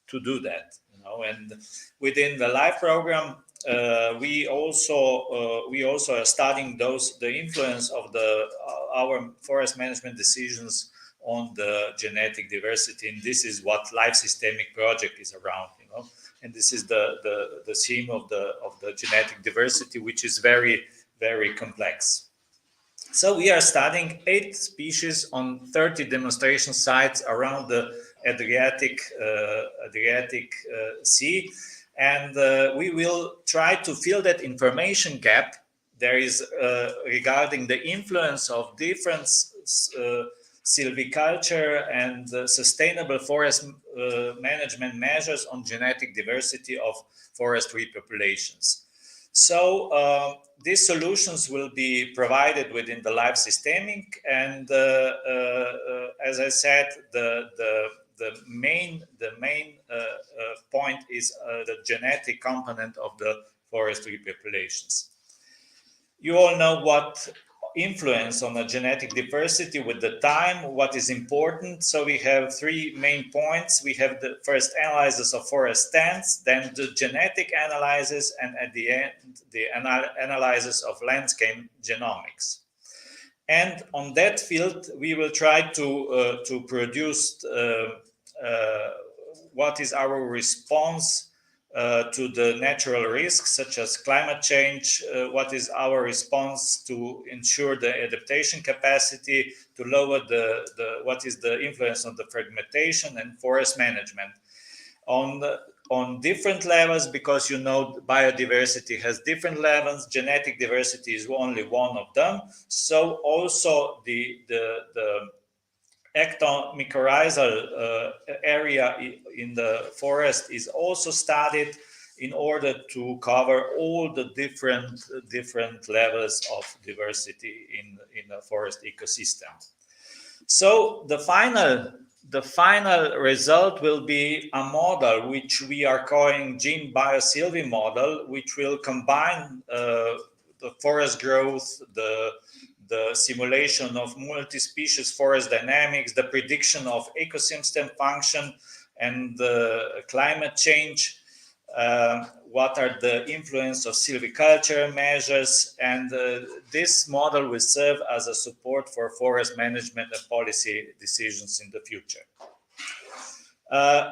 to do that. And within the LIFE program, we also are studying the influence of our forest management decisions on the genetic diversity, and this is what Life Systemic Project is around, and this is the theme of the genetic diversity, which is very, very complex. So we are studying 8 species on 30 demonstration sites around the Adriatic Sea, and we will try to fill that information gap there is regarding the influence of different silviculture and sustainable forest management measures on genetic diversity of forestry populations. So these solutions will be provided within the live systemic, and as I said, the main point is the genetic component of the forestry populations. You all know what influence on the genetic diversity with the time, what is important. So we have three main points. We have the first analysis of forest stands, then the genetic analysis, and at the end, the analysis of landscape genomics. And on that field, we will try to produce what is our response to the natural risks such as climate change, what is our response to ensure the adaptation capacity, to lower what is the influence on the fragmentation and forest management. On different levels, because biodiversity has different levels, genetic diversity is only one of them. So also the ectomycorrhizal area in the forest is also studied in order to cover all the different levels of diversity in the forest ecosystem. So the final result will be a model which we are calling Gene BioSylvi model, which will combine the forest growth, the simulation of multi-species forest dynamics, the prediction of ecosystem function and the climate change, what are the influence of silviculture measures, and this model will serve as a support for forest management and policy decisions in the future.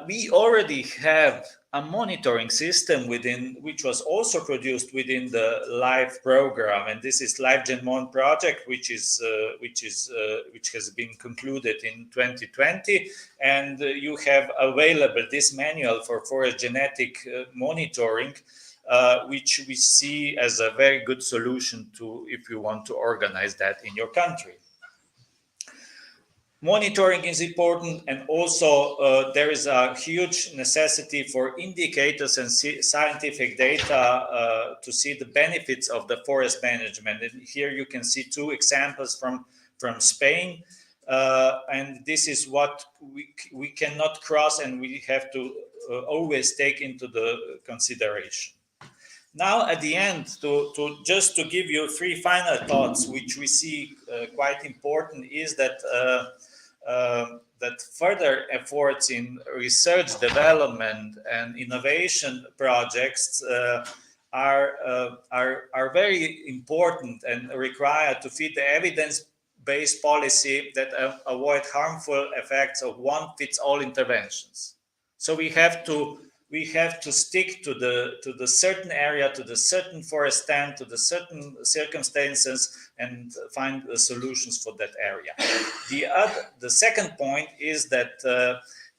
We already have a monitoring system which was also produced within the LIFE program, and this is LifeGenMon project, which has been concluded in 2020, and you have available this manual for forest genetic monitoring, which we see as a very good solution to if you want to organize that in your country. Monitoring is important, and also there is a huge necessity for indicators and scientific data to see the benefits of the forest management. And here you can see two examples from Spain, and this is what we cannot cross, and we have to always take into the consideration. Now, at the end, just to give you three final thoughts, which we see quite important, is that that further efforts in research, development, and innovation projects are very important and required to feed the evidence-based policy that avoid harmful effects of one-fits-all interventions. So we have to stick to the certain area, to the certain forest stand, to the certain circumstances, and find solutions for that area. The second point is that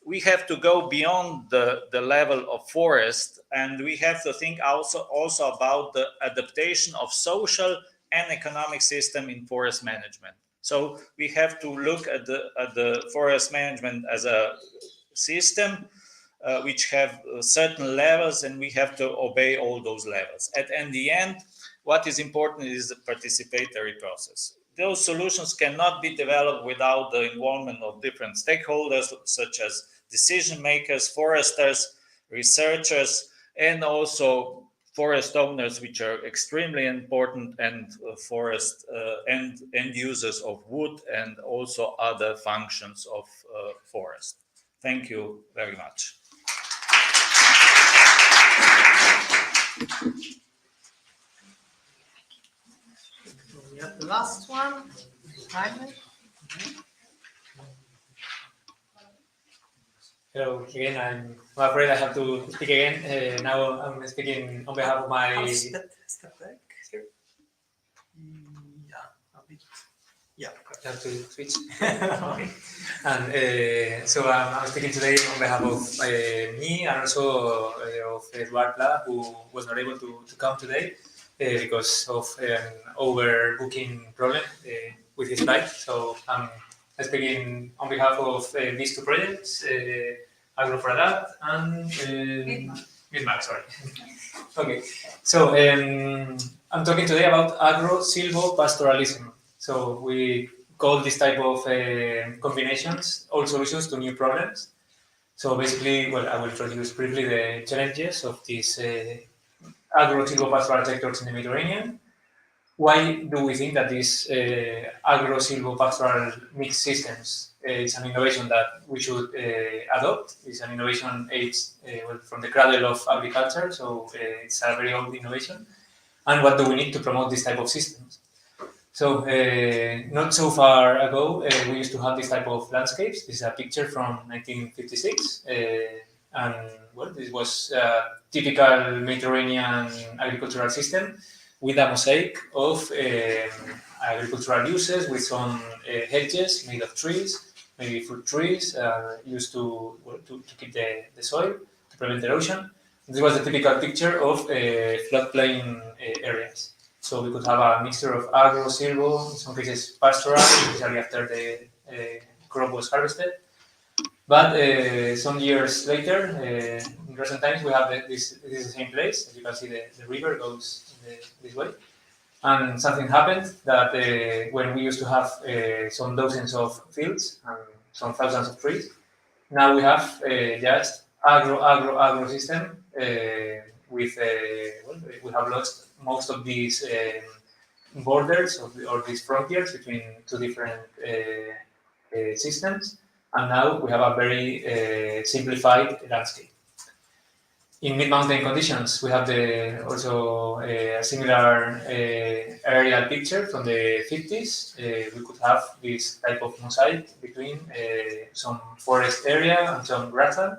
we have to go beyond the level of forest, and we have to think also about the adaptation of social and economic system in forest management. So we have to look at the forest management as a system which have certain levels, and we have to obey all those levels. In the end, what is important is the participatory process. Those solutions cannot be developed without the involvement of different stakeholders, such as decision makers, foresters, researchers, and also forest owners, which are extremely important, and forest and end users of wood, and also other functions of forest. Thank you very much. We have the last one, Jaime. Hello again. I'm afraid I have to speak again. Now I'm speaking on behalf of my. Step back here. Yeah, a bit. Yeah. I have to switch. Okay. And so I'm speaking today on behalf of me, and also of Eduard Pla, who was not able to come today because of an overbooking problem with his flight. So I'm speaking on behalf of these two projects, Agro for Adapt and Midmark, sorry. Okay, so I'm talking today about agro-silvopastoralism. So we call this type of combinations all solutions to new problems. So basically, well, I will introduce briefly the challenges of these agro-silvopastoral sectors in the Mediterranean. Why do we think that these agro-silvopastoral mixed systems is an innovation that we should adopt? It's an innovation well, from the cradle of agriculture, so it's a very old innovation. And what do we need to promote this type of systems? So not so far ago, we used to have this type of landscapes. This is a picture from 1956. And well, this was a typical Mediterranean agricultural system with a mosaic of agricultural uses with some hedges made of trees, maybe fruit trees, used to keep the soil, to prevent erosion. This was the typical picture of floodplain areas. So we could have a mixture of agro, silvo, in some cases pastoral, especially after the crop was harvested. But some years later, in recent times, we have this is the same place. As you can see, the river goes this way. And something happened that when we used to have some dozens of fields and some thousands of trees, now we have just agro system with, well, we have lost most of these borders or these frontiers between two different systems. And now we have a very simplified landscape. In mid-mountain conditions, we have also a similar aerial picture from the 50s. We could have this type of mosaic between some forest area and some grassland.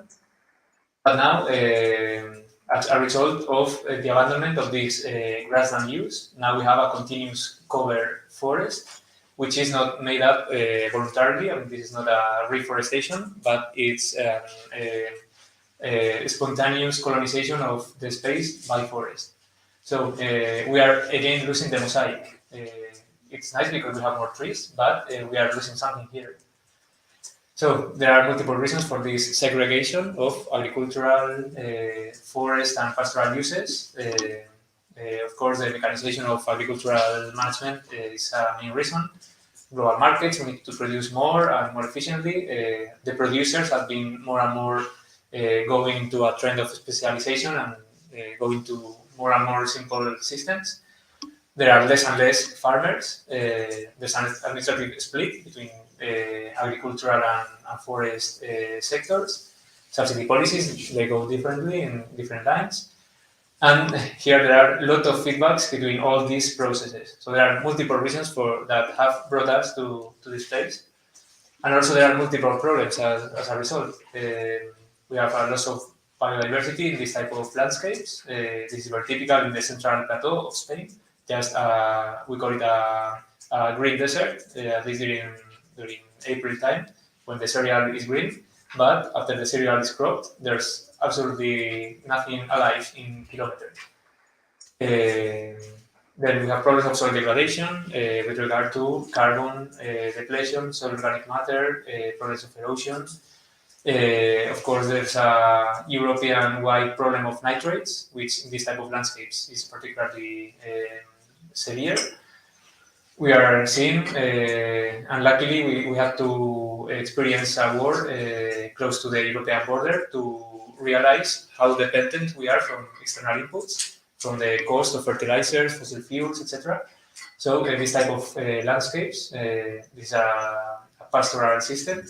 But now, as a result of the abandonment of this grassland use, now we have a continuous cover forest, which is not made up voluntarily. I mean, this is not a reforestation, but it's spontaneous colonization of the space by forest. So we are again losing the mosaic. It's nice because we have more trees, but we are losing something here. So there are multiple reasons for this segregation of agricultural, forest and pastoral uses. Of course, the mechanization of agricultural management is a main reason. Global markets, we need to produce more and more efficiently. The producers have been more and more going into a trend of specialization and going to more and more simple systems. There are less and less farmers. There's an administrative split between agricultural and forest sectors. Subsidy policies, they go differently in different lines. And here there are a lot of feedbacks between all these processes. So there are multiple reasons that have brought us to this place. And also there are multiple problems as a result. We have a loss of biodiversity in this type of landscapes. This is very typical in the central plateau of Spain. Just we call it a green desert, at least during April time, when the cereal is green. But after the cereal is cropped, there's absolutely nothing alive in kilometers. Then we have problems of soil degradation with regard to carbon depletion, soil organic matter, problems of erosion. Of course, there's a European-wide problem of nitrates, which in this type of landscapes is particularly severe. We are seeing, and luckily we have to experience a war close to the European border to realize how dependent we are from external inputs, from the cost of fertilizers, fossil fuels, etc. So this type of landscapes, this is a pastoral system,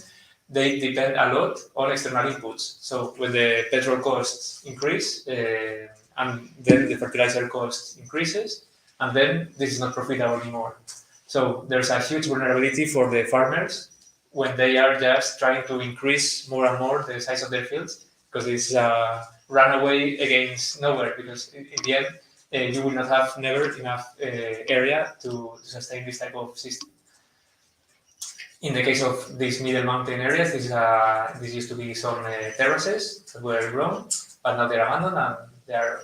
they depend a lot on external inputs. So when the petrol costs increase, and then the fertilizer cost increases, and then this is not profitable anymore. So there's a huge vulnerability for the farmers when they are just trying to increase more and more the size of their fields, because it's a runaway against nowhere, because in the end, you will not have never enough area to sustain this type of system. In the case of these middle mountain areas, this used to be some terraces that were grown, but now they're abandoned and they are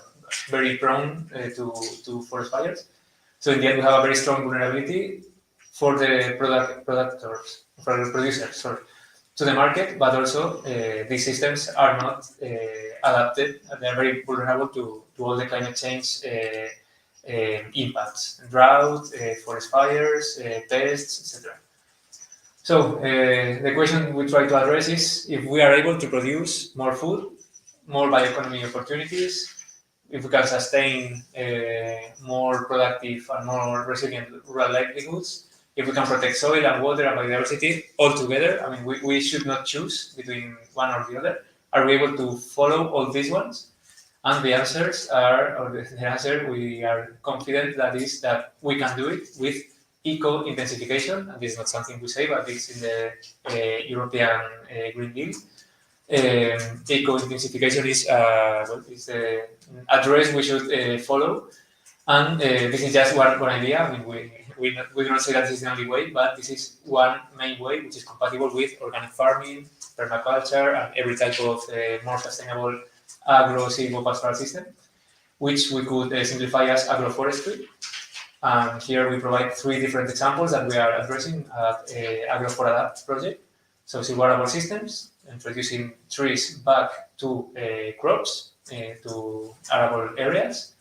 very prone to forest fires. So in the end, we have a very strong vulnerability for the productors. from the producers, sorry, to the market, but also these systems are not adapted. They are very vulnerable to all the climate change impacts, drought, forest fires, pests, etc. So the question we try to address is if we are able to produce more food, more bioeconomy opportunities, if we can sustain more productive and more resilient rural livelihoods, if we can protect soil and water and biodiversity all together. I mean, we should not choose between one or the other. Are we able to follow all these ones? And the answers are, or the answer we are confident that is that we can do it with eco-intensification. And this is not something we say, but it's in the European Green Deal. Eco-intensification is the address we should follow. And this is just one idea. I mean, we do not say that this is the only way, but this is one main way which is compatible with organic farming, permaculture, and every type of more sustainable agro-silvopastoral system, which we could simplify as agroforestry. And here we provide 3 different examples that we are addressing at Agro for Adapt project. So silvoarable systems, introducing trees back to crops, to arable areas.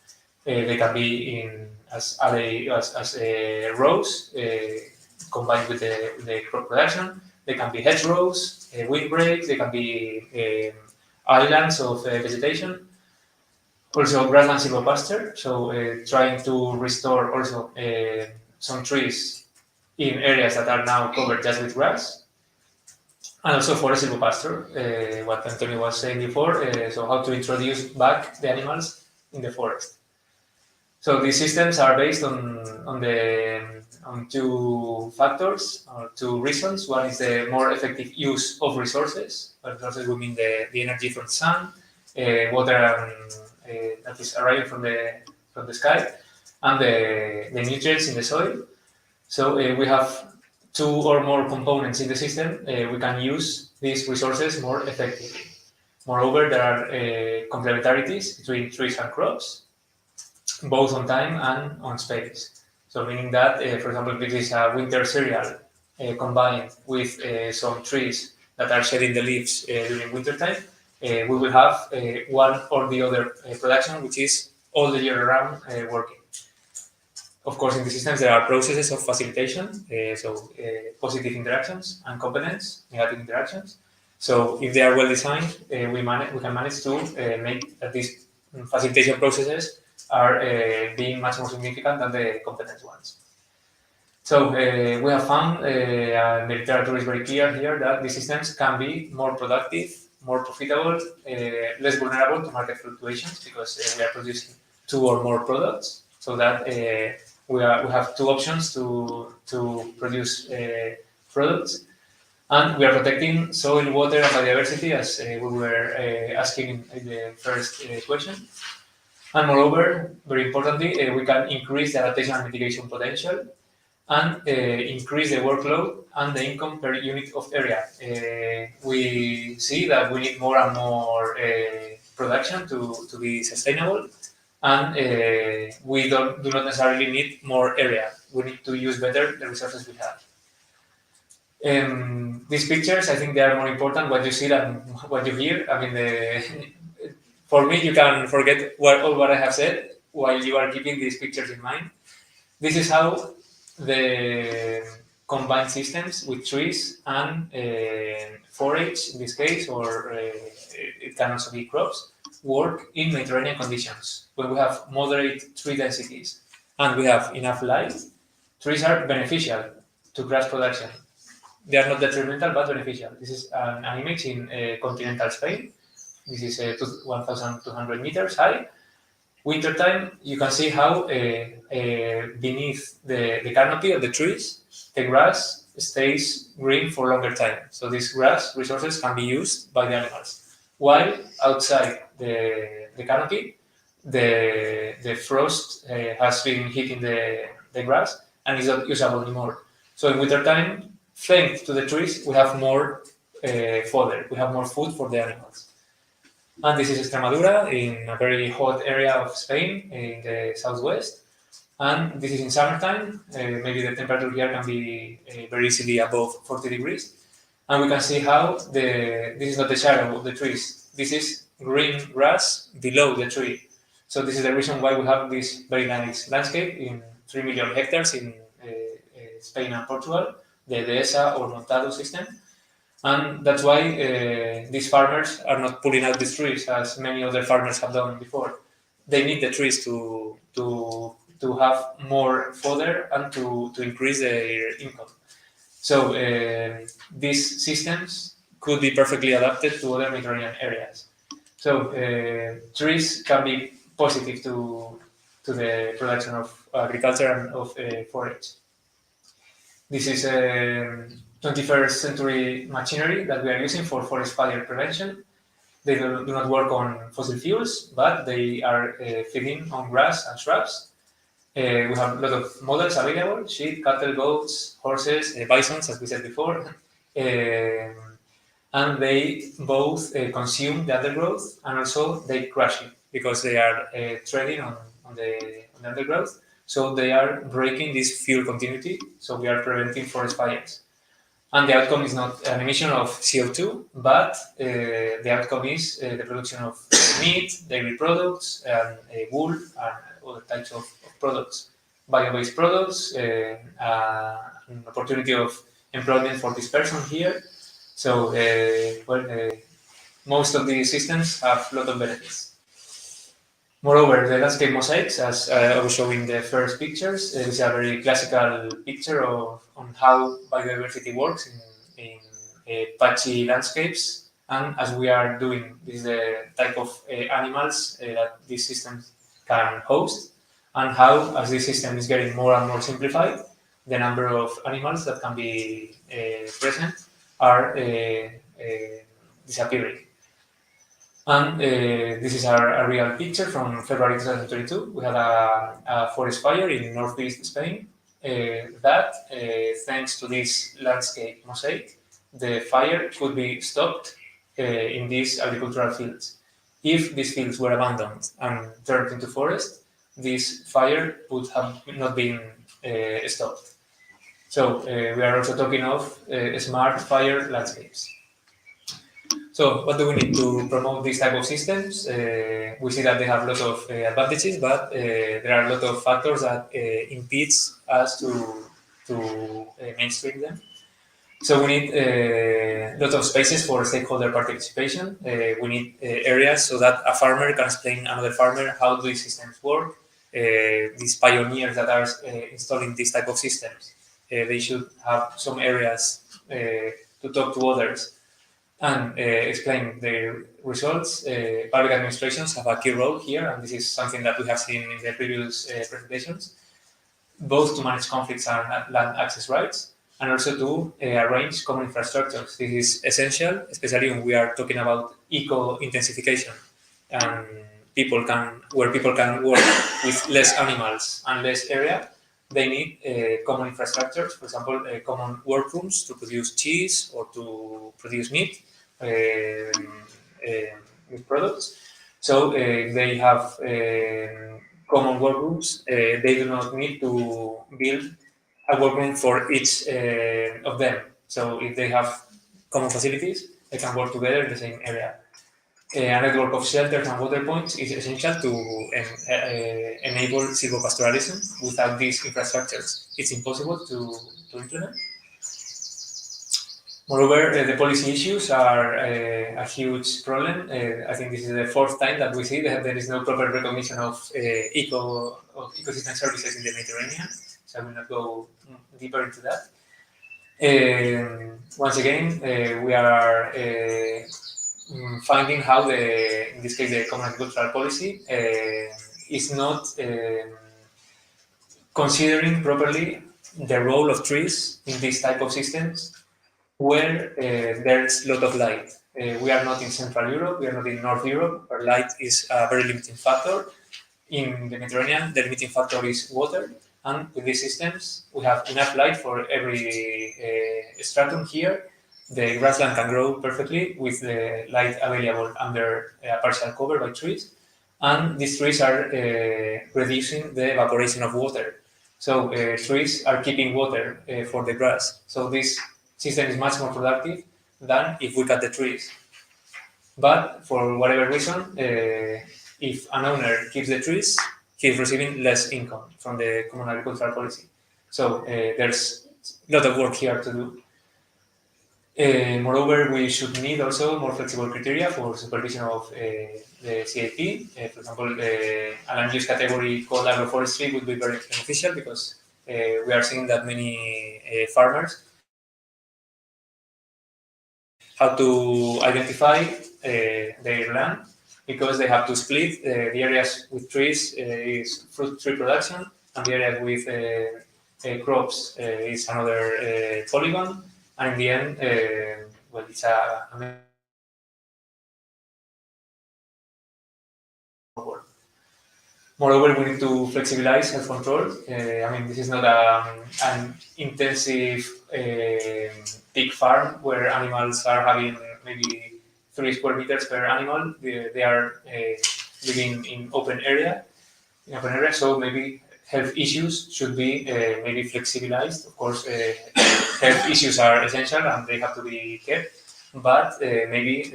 They can be in as rows combined with the crop production. They can be hedgerows, windbreaks. They can be islands of vegetation. Also, grassland silvopasture. So, trying to restore also some trees in areas that are now covered just with grass. And also forest silvopasture, what Antonio was saying before. So, how to introduce back the animals in the forest. So these systems are based on 2 factors or 2 reasons. One is the more effective use of resources. By resources, we mean the energy from the sun, water that is arriving from the sky, and the nutrients in the soil. So we have 2 or more components in the system. We can use these resources more effectively. Moreover, there are complementarities between trees and crops, both on time and on space. So meaning that, for example, if this is a winter cereal combined with some trees that are shedding the leaves during winter time, we will have one or the other production, which is all the year round working. Of course, in the systems there are processes of facilitation, so positive interactions and components, negative interactions. So if they are well designed, we can manage to make that these facilitation processes are being much more significant than the competence ones. So we have found, and the literature is very clear here, that these systems can be more productive, more profitable, less vulnerable to market fluctuations because we are producing 2 or more products, so that we have 2 options to produce products, and we are protecting soil, water, and biodiversity, as we were asking in the first question. And moreover, very importantly, we can increase the adaptation and mitigation potential and increase the workload and the income per unit of area. We see that we need more and more production to be sustainable, and we do not necessarily need more area. We need to use better the resources we have. These pictures, I think they are more important what you see than what you hear. I mean, for me, you can forget all what I have said while you are keeping these pictures in mind. This is how the combined systems with trees and forage, in this case, or it can also be crops, work in Mediterranean conditions. When we have moderate tree densities and we have enough light, trees are beneficial to grass production. They are not detrimental, but beneficial. This is an image in continental Spain. This is 1,200 meters high. Wintertime, you can see how beneath the canopy of the trees, the grass stays green for longer time. So these grass resources can be used by the animals. While outside the canopy, the frost has been hitting the grass and is not usable anymore. So in wintertime, thanks to the trees, we have more fodder, we have more food for the animals. And this is Extremadura, in a very hot area of Spain, in the southwest. And this is in summertime. Maybe the temperature here can be very easily above 40 degrees. And we can see how this is not the shadow of the trees. This is green grass below the tree. So this is the reason why we have this very nice landscape in 3 million hectares in Spain and Portugal, the Dehesa or Montado system. And that's why these farmers are not pulling out these trees as many other farmers have done before. They need the trees to have more fodder and to increase their income. So these systems could be perfectly adapted to other Mediterranean areas. So trees can be positive to the production of agriculture and of forage. This is 21st century machinery that we are using for forest fire prevention. They do not work on fossil fuels, but they are feeding on grass and shrubs. We have a lot of models available: sheep, cattle, goats, horses, bisons, as we said before. And they both consume the undergrowth and also they crush it because they are treading on the undergrowth. So they are breaking this fuel continuity. So we are preventing forest fires. And the outcome is not an emission of CO2, but the outcome is the production of meat, dairy products, and wool, and other types of products, bio-based products, an opportunity of employment for this person here. So, most of these systems have a lot of benefits. Moreover, the landscape mosaics, as I was showing the first pictures, is a very classical picture on how biodiversity works in patchy landscapes. And as we are doing, this is the type of animals that these systems can host, and how, as this system is getting more and more simplified, the number of animals that can be present are disappearing. And this is a real picture from February 2022. We had a forest fire in northeast Spain that, thanks to this landscape mosaic, the fire could be stopped in these agricultural fields. If these fields were abandoned and turned into forest, this fire would have not been stopped. So we are also talking of smart fire landscapes. So what do we need to promote these type of systems? We see that they have a lot of advantages, but there are a lot of factors that impedes us to mainstream them. So we need a lot of spaces for stakeholder participation. We need areas so that a farmer can explain another farmer how these systems work. These pioneers that are installing these type of systems, they should have some areas to talk to others and explain their results. Public administrations have a key role here, and this is something that we have seen in the previous presentations, both to manage conflicts and land access rights, and also to arrange common infrastructures. This is essential, especially when we are talking about eco-intensification, and people can work with less animals and less area. They need common infrastructures, for example, common workrooms to produce cheese or to produce meat with products. So they have common workrooms. They do not need to build a workroom for each of them. So if they have common facilities, they can work together in the same area. A network of shelters and water points is essential to enable silvopastoralism. Without these infrastructures, it's impossible to implement. Moreover, the policy issues are a huge problem. I think this is the fourth time that we see that there is no proper recognition of ecosystem services in the Mediterranean. So I will not go deeper into that. Once again, we are finding how in this case, the common agricultural policy is not considering properly the role of trees in these type of systems where there's a lot of light. We are not in Central Europe, we are not in North Europe, where light is a very limiting factor. In the Mediterranean, the limiting factor is water, and with these systems, we have enough light for every stratum here. The grassland can grow perfectly with the light available under a partial cover by trees, and these trees are reducing the evaporation of water. So trees are keeping water for the grass. So this system is much more productive than if we cut the trees. But for whatever reason, if an owner keeps the trees, he's receiving less income from the common agricultural policy. So there's a lot of work here to do. Moreover, we should need also more flexible criteria for supervision of the CAP. For example, a land use category called agroforestry would be very beneficial because we are seeing that many farmers how to identify their land because they have to split the areas with trees is fruit tree production and the area with crops is another polygon, and in the end, well, it's a Moreover, we need to flexibilize health control. I mean, this is not an intensive pig farm where animals are having maybe 3 square meters per animal. They are living in open area, so maybe health issues should be maybe flexibilized. Of course, health issues are essential and they have to be kept, but maybe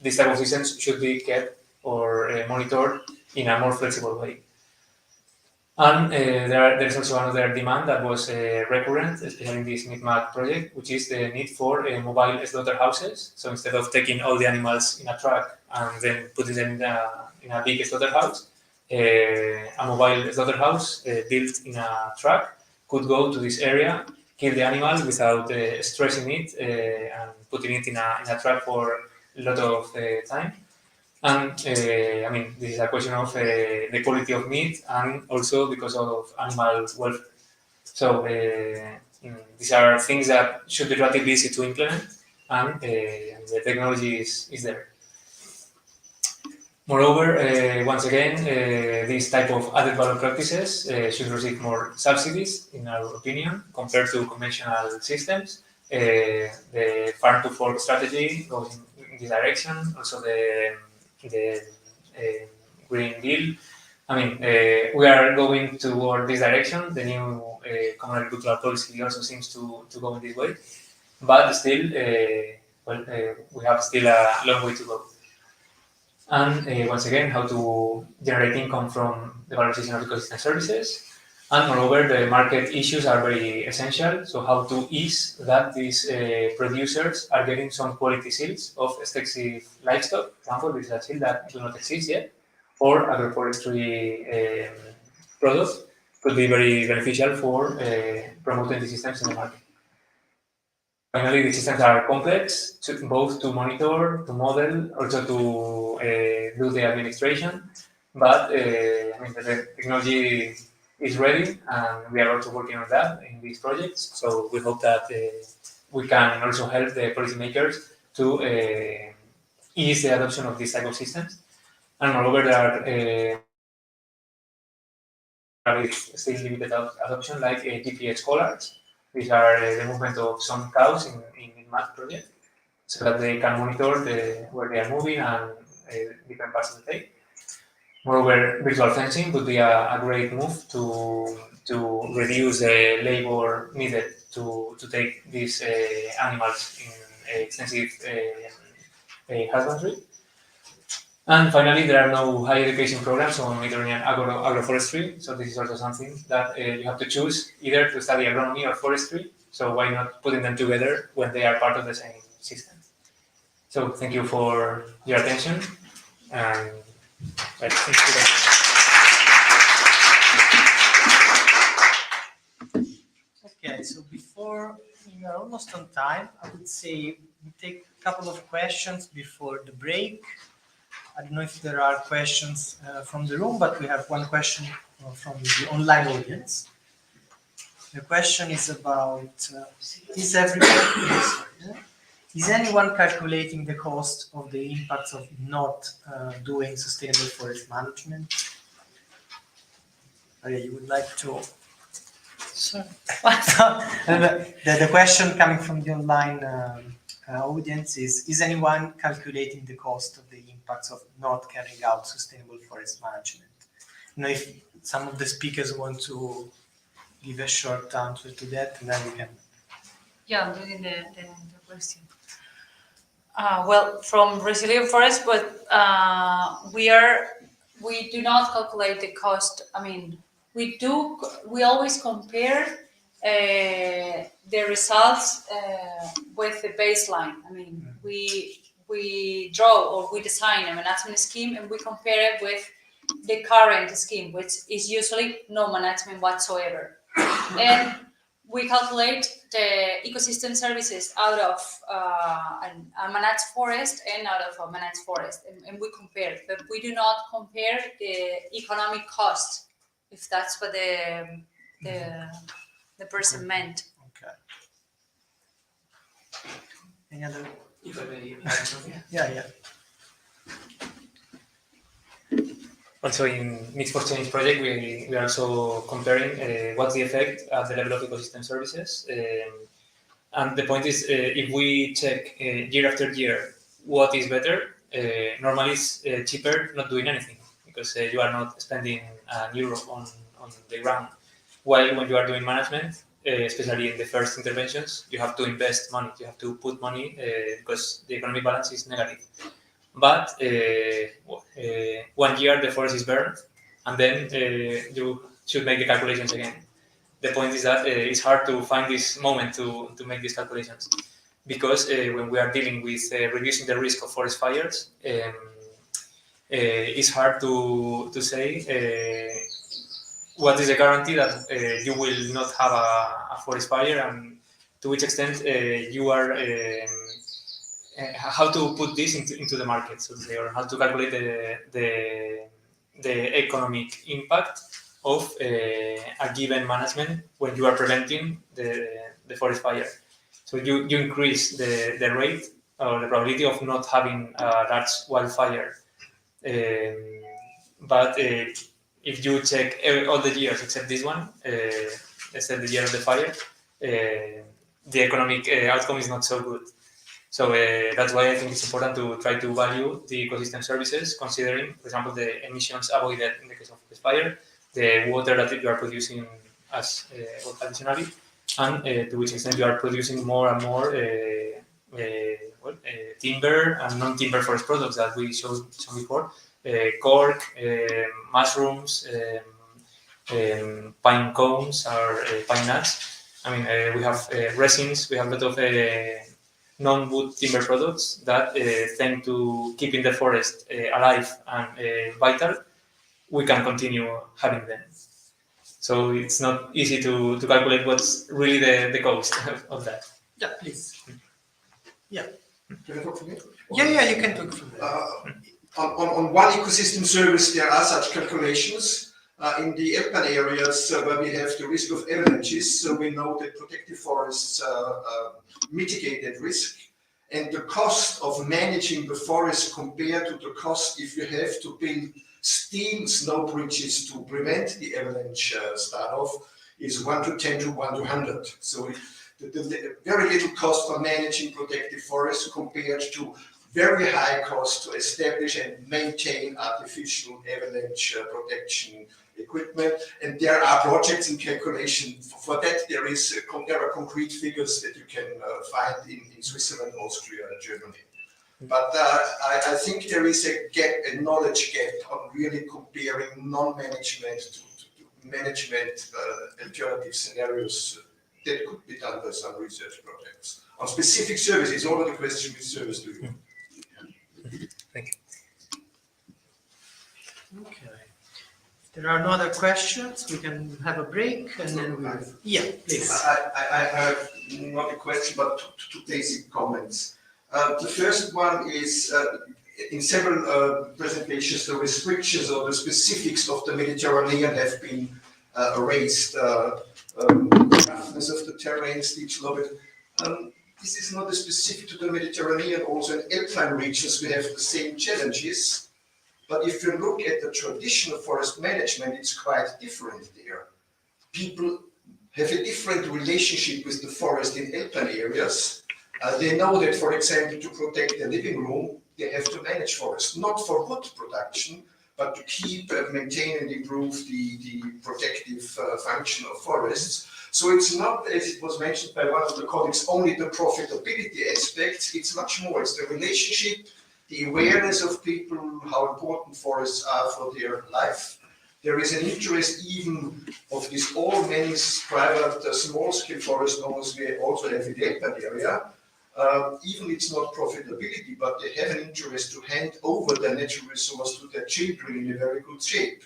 these type of systems should be kept or monitored in a more flexible way. And there's also another demand that was recurrent, especially in this MIDMAC project, which is the need for mobile slaughterhouses. So instead of taking all the animals in a truck and then putting them in a big slaughterhouse, a mobile slaughterhouse built in a truck could go to this area, kill the animal without stressing it and putting it in a truck for a lot of time. And I mean, this is a question of the quality of meat and also because of animal welfare. So these are things that should be relatively easy to implement, and the technology is there. Moreover, once again, these type of added value practices should receive more subsidies, in our opinion, compared to conventional systems. The farm to fork strategy goes in this direction. Also, the Green Deal. I mean, we are going toward this direction. The new common agricultural policy also seems to go in this way, but still, we have still a long way to go. And once again, how to generate income from the valorization of ecosystem services. And moreover, the market issues are very essential. So how to ease that these producers are getting some quality seals of extensive livestock. For example, this is a seal that do not exist yet, or agroforestry products could be very beneficial for promoting the systems in the market. Finally, the systems are complex, both to monitor, to model, also to do the administration. But I mean, the technology is ready, and we are also working on that in these projects. So we hope that we can also help the policymakers to ease the adoption of these type of systems. And moreover, there are still limited adoption, like GPS collars. These are the movement of some cows in math project, so that they can monitor where they are moving and different parts of the day. Moreover, virtual fencing would be a great move to reduce the labor needed to take these animals in extensive husbandry. And finally, there are no higher education programs on Mediterranean agroforestry, so this is also something that you have to choose either to study agronomy or forestry. So why not putting them together when they are part of the same system? So thank you for your attention, and thank you very much. Okay, so before we are almost on time, I would say we take a couple of questions before the break. I don't know if there are questions from the room, but we have one question from the online audience. The question is about, is anyone calculating the cost of the impacts of not doing sustainable forest management? Maria, you would like to? Sure. The question coming from the online audience is anyone calculating the cost of the impact impacts of not carrying out sustainable forest management. If some of the speakers want to give a short answer to that, and then we can. Yeah, I'm reading the question. Well, from resilient forest, but we do not calculate the cost. I mean, we always compare the results with the baseline. I mean, we draw or we design a management scheme and we compare it with the current scheme, which is usually no management whatsoever. And we calculate the ecosystem services out of a managed forest and out of a managed forest, and we compare, but we do not compare the economic cost, if that's what the person meant. Okay. Any other? If I may, Yeah. Also in Mix for Change project, we are also comparing what's the effect at the level of ecosystem services. And the point is, if we check year after year what is better, normally it's cheaper not doing anything, because you are not spending €1 on the ground. While when you are doing management, especially in the first interventions, you have to invest money, you have to put money because the economic balance is negative. But 1 year the forest is burned, and then you should make the calculations again. The point is that it's hard to find this moment to make these calculations, because when we are dealing with reducing the risk of forest fires, it's hard to say what is the guarantee that you will not have a forest fire, and to which extent you are how to put this into the market, so to say, or how to calculate the economic impact of a given management when you are preventing the forest fire. So you increase the rate or the probability of not having a large wildfire. But if you check all the years except this one, except the year of the fire, the economic outcome is not so good. So that's why I think it's important to try to value the ecosystem services, considering, for example, the emissions avoided in the case of the fire, the water that you are producing as additionally, and to which extent you are producing more and more timber and non-timber forest products that we showed before, cork, mushrooms, pine cones or pine nuts. I mean, we have resins, we have a lot of non-wood timber products that, thanks to keeping the forest alive and vital, we can continue having them. So it's not easy to calculate what's really the cost of that. Yeah, please. Yeah. Can I talk from here? Yeah, you can talk from there. On one ecosystem service, there are such calculations. In the Alpine areas where we have the risk of avalanches, so we know that protected forests mitigate that risk. And the cost of managing the forest compared to the cost if you have to build steel snow bridges to prevent the avalanche start off is 1 to 10 to 1 to 100. So the very little cost for managing protected forests compared to very high cost to establish and maintain artificial avalanche protection equipment. And there are projects in calculation for that. There are concrete figures that you can find in Switzerland, Austria, and Germany. But I think there is a gap, a knowledge gap on really comparing non-management to management alternative scenarios that could be done by some research projects on specific services. All of the question which service do you? Thank you. Okay. If there are no other questions, we can have a break and then we'll. Yeah, please. I have not a question, but two basic comments. The first one is in several presentations, the restrictions or the specifics of the Mediterranean have been raised. Roughness of the terrain, steep slope. This is not specific to the Mediterranean. Also in alpine regions, we have the same challenges. But if you look at the traditional forest management, it's quite different there. People have a different relationship with the forest in alpine areas. They know that, for example, to protect their living room, they have to manage forests, not for wood production, but to keep, maintain and improve the protective function of forests. So it's not, as it was mentioned by one of the colleagues, only the profitability aspects, it's much more. It's the relationship, the awareness of people, how important forests are for their life. There is an interest even of this all many private small-scale forest owners we also have in the Alpine area. Even it's not profitability, but they have an interest to hand over their natural resource to their children in a very good shape.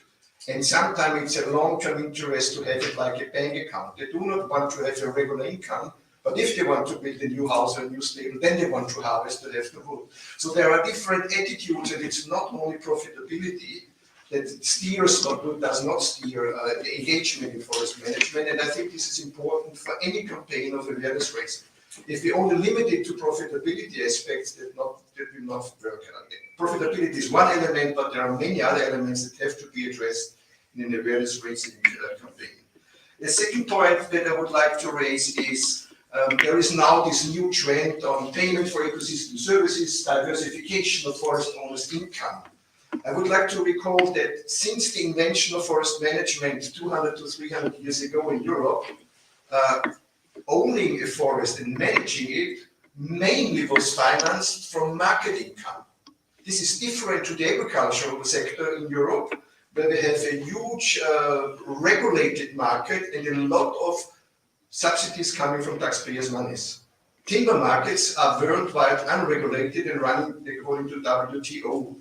And sometimes it's a long-term interest to have it like a bank account. They do not want to have a regular income, but if they want to build a new house or a new stable, then they want to harvest and have the wood. So there are different attitudes, and it's not only profitability that steers or does not steer the engagement in forest management. And I think this is important for any campaign of awareness raising. If we only limit it to profitability aspects, that will not work. Profitability is one element, but there are many other elements that have to be addressed in an awareness raising campaign. The second point that I would like to raise is there is now this new trend on payment for ecosystem services, diversification of forest owners' income. I would like to recall that since the invention of forest management 200 to 300 years ago in Europe, owning a forest and managing it mainly was financed from market income. This is different to the agricultural sector in Europe, where we have a huge regulated market and a lot of subsidies coming from taxpayers' monies. Timber markets are worldwide unregulated and running according to WTO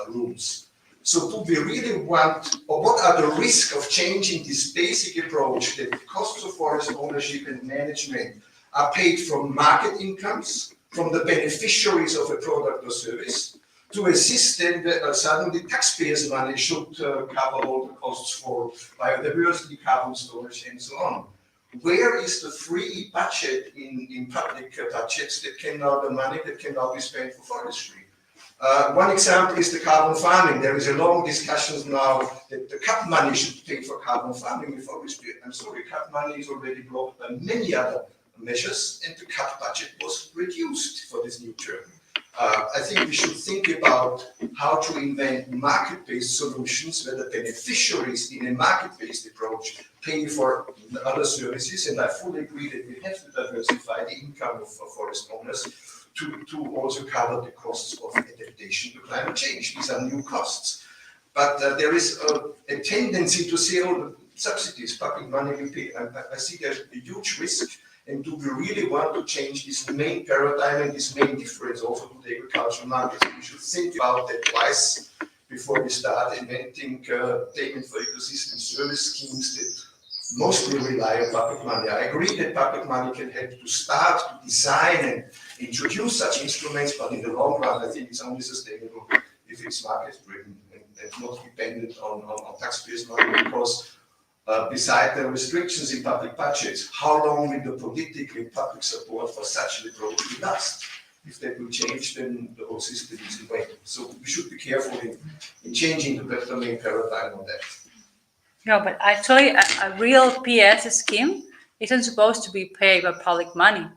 rules. So do we really want, or what are the risks of changing this basic approach that the costs of forest ownership and management are paid from market incomes, from the beneficiaries of a product or service, to a system that suddenly taxpayers' money should cover all the costs for biodiversity, carbon storage, and so on? Where is the free budget in public budgets that can now, the money that can now be spent for forestry? One example is the carbon farming. There is a long discussion now that the CAP money should pay for carbon farming in forestry. I'm sorry, CAP money is already blocked by many other measures, and the CAP budget was reduced for this new term. I think we should think about how to invent market-based solutions where the beneficiaries in a market-based approach pay for other services, and I fully agree that we have to diversify the income of forest owners to also cover the costs of adaptation to climate change. These are new costs. But there is a tendency to say, oh, subsidies, public money will pay. I see there's a huge risk. And do we really want to change this main paradigm and this main difference also to the agricultural markets? We should think about that twice before we start inventing payment for ecosystem service schemes that mostly rely on public money. I agree that public money can help to start, to design and introduce such instruments, but in the long run, I think it's only sustainable if it's market-driven and not dependent on taxpayers' money, because beside the restrictions in public budgets, how long will the political and public support for such an approach last? If that will change, then the whole system is in vain. So we should be careful in changing the main paradigm on that. No, but actually, a real PS scheme isn't supposed to be paid by public money.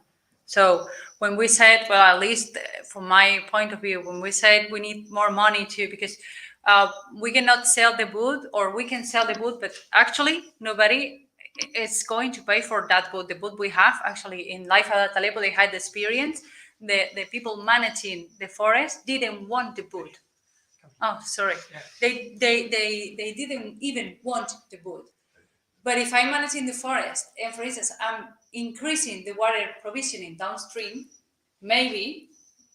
So when we said, well, at least from my point of view, when we said we need more money because we cannot sell the wood, or we can sell the wood, but actually nobody is going to pay for that wood. The wood we have, actually, in Life at Talebo, they had the experience. The people managing the forest didn't want the wood. Oh, sorry. Yeah. They didn't even want the wood. But if I'm managing the forest, and for instance, I'm increasing the water provisioning downstream, maybe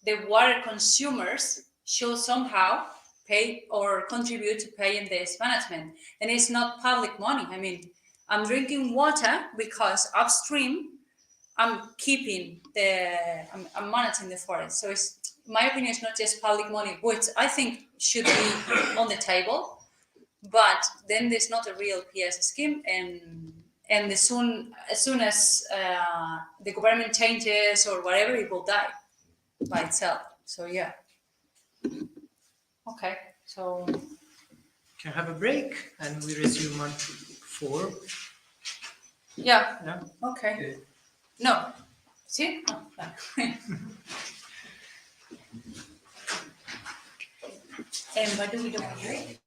the water consumers should somehow pay or contribute to paying this management. And it's not public money. I mean, I'm drinking water because upstream, I'm managing the forest. So it's, in my opinion, it's not just public money, which I think should be on the table. But then there's not a real PS scheme, and as soon as the government changes or whatever, it will die by itself. So yeah. Okay, so can have a break and we resume at 4. Yeah. Yeah. Okay. No. See? Oh, And why do we don't hear it?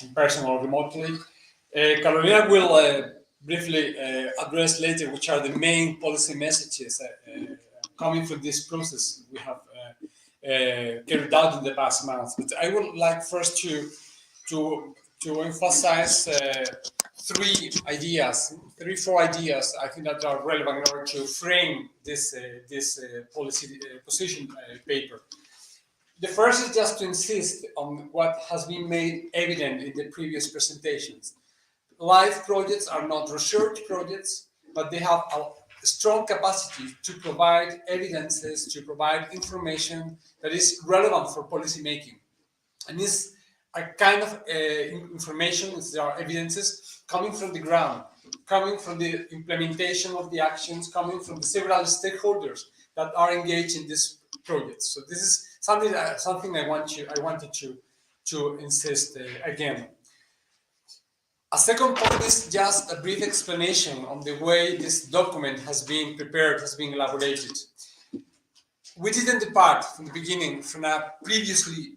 in person or remotely. Carolina will briefly address later which are the main policy messages coming from this process we have carried out in the past months. But I would like first to emphasize four ideas I think that are relevant in order to frame this policy position paper. The first is just to insist on what has been made evident in the previous presentations. Live projects are not research projects, but they have a strong capacity to provide evidences, to provide information that is relevant for policy making. And this a kind of information, there are evidences coming from the ground, coming from the implementation of the actions, coming from the several stakeholders that are engaged in this project. So this is something I wanted to insist again. A second point is just a brief explanation on the way this document has been prepared, has been elaborated. We didn't depart from the beginning from a previously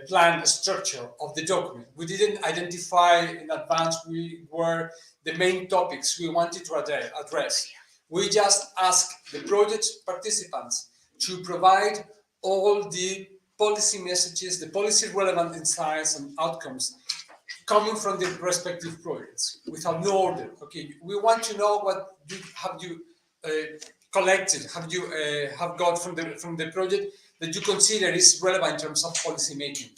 planned structure of the document. We didn't identify in advance were the main topics we wanted to address. We just asked the project participants to provide all the policy messages, the policy relevant insights and outcomes coming from the respective projects without no order. Okay, we want to know what have you collected, have got from the project that you consider is relevant in terms of policy making.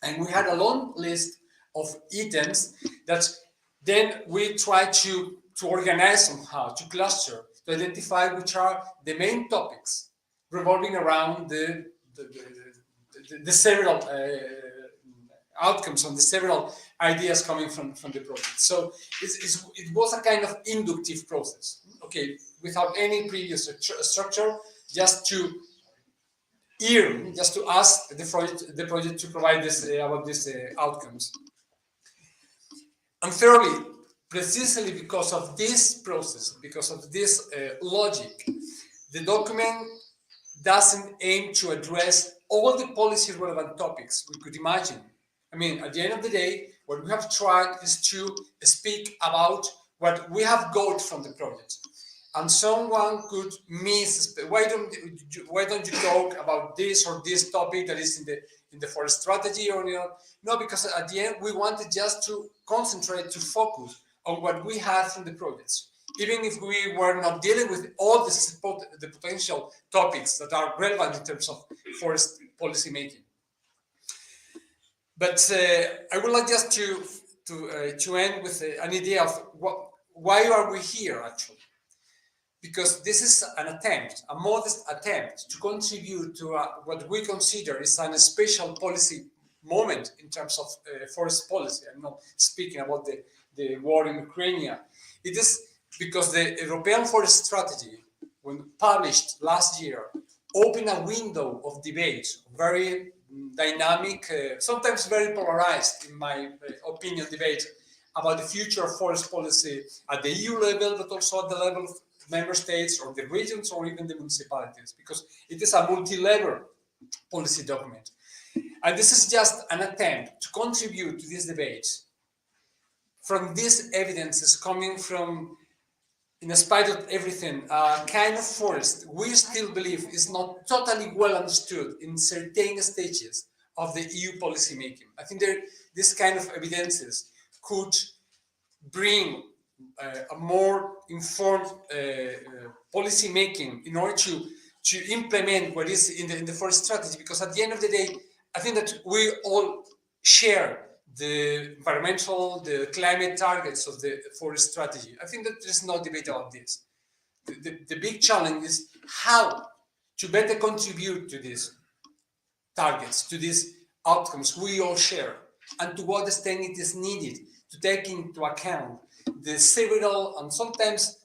And we had a long list of items that then we try to organize somehow, to cluster, to identify which are the main topics revolving around the several outcomes and the several ideas coming from the project. So it was a kind of inductive process, okay, without any previous structure, just to ask the project to provide this about these outcomes. And thirdly, precisely because of this process, because of this logic, the document doesn't aim to address all the policy relevant topics we could imagine. I mean, at the end of the day, what we have tried is to speak about what we have got from the project. And someone could miss, why don't you talk about this or this topic that is in the forest strategy, or no, because at the end we wanted just to concentrate, to focus on what we had from the projects, even if we were not dealing with all the potential topics that are relevant in terms of forest policy making. But I would like just to end with an idea of why are we here actually? Because this is an attempt, a modest attempt to contribute to what we consider is a special policy moment in terms of forest policy. I'm not speaking about the war in Ukraine. It is because the European Forest Strategy, when published last year, opened a window of debate, very dynamic, sometimes very polarized, in my opinion, debate about the future of forest policy at the EU level, but also at the level of member states or the regions or even the municipalities, because it is a multi-level policy document. And this is just an attempt to contribute to this debate from these evidences coming from, in spite of everything, a kind of forest we still believe is not totally well understood in certain stages of the EU policy making. I think this kind of evidences could bring a more informed policy making in order to implement what is in the forest strategy, because at the end of the day, I think that we all share the environmental, the climate targets of the forest strategy. I think that there's no debate about this. The big challenge is how to better contribute to these targets, to these outcomes we all share, and to what extent it is needed to take into account the several and sometimes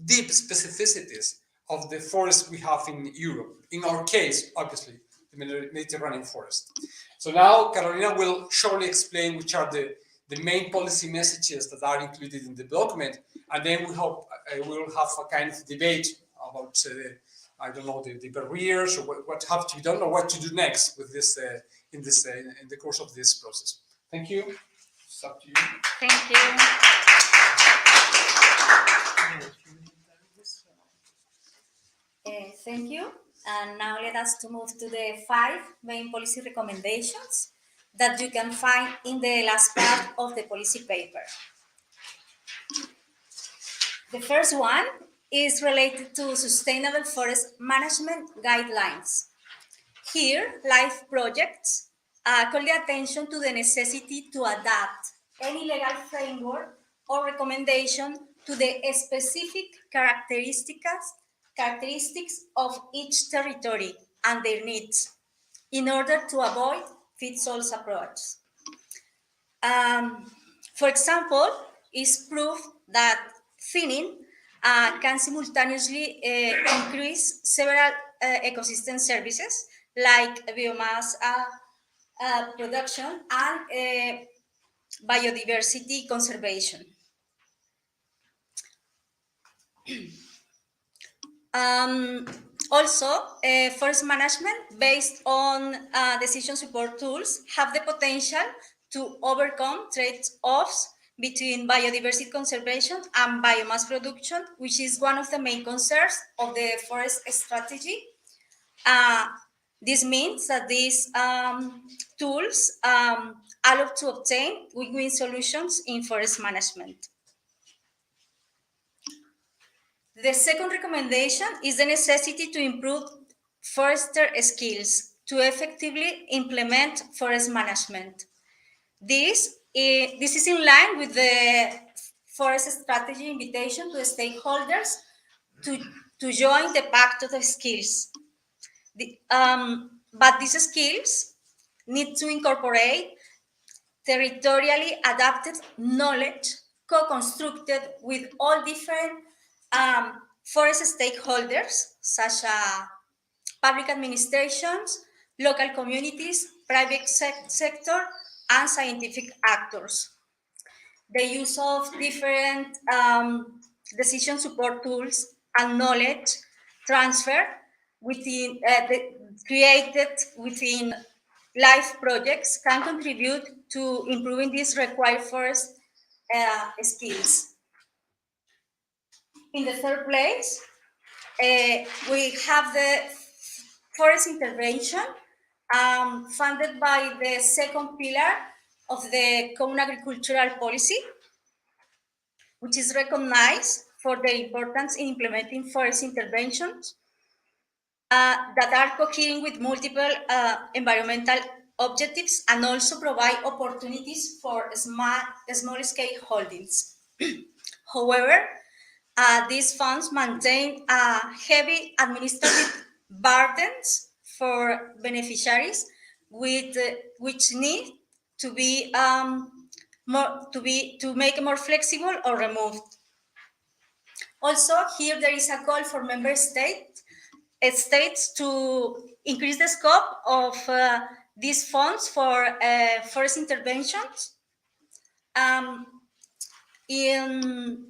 deep specificities of the forests we have in Europe. In our case, obviously, the Mediterranean forest. So now Carolina will shortly explain which are the main policy messages that are included in the document, and then we hope we'll have a kind of debate about I don't know, the barriers or what have to be done or what to do next with this in the course of this process. Thank you. It's up to you. Thank you. Thank you. And now let us to move to the 5 main policy recommendations that you can find in the last part of the policy paper. The first one is related to sustainable forest management guidelines. Here, LIFE projects call the attention to the necessity to adapt any legal framework or recommendation to the specific characteristics of each territory and their needs in order to avoid fits-all approach. For example, it's proof that thinning can simultaneously increase several ecosystem services like biomass production and biodiversity conservation. Also, forest management based on decision support tools have the potential to overcome trade-offs between biodiversity conservation and biomass production, which is one of the main concerns of the forest strategy. This means that these tools allow to obtain win-win solutions in forest management. The second recommendation is the necessity to improve forester skills to effectively implement forest management. This is in line with the forest strategy invitation to stakeholders to join the pact of the skills. But these skills need to incorporate territorially adapted knowledge co-constructed with all different forest stakeholders, such as public administrations, local communities, private sector, and scientific actors. The use of different decision support tools and knowledge transfer created within LIFE projects can contribute to improving these required forest skills. In the third place, we have the forest intervention funded by the second pillar of the Common Agricultural Policy, which is recognized for their importance in implementing forest interventions that are cohering with multiple environmental objectives and also provide opportunities for small-scale holdings. However, these funds maintain heavy administrative burdens for beneficiaries, which need to be to make more flexible or removed. Also, here there is a call for member states to increase the scope of these funds for forest interventions. In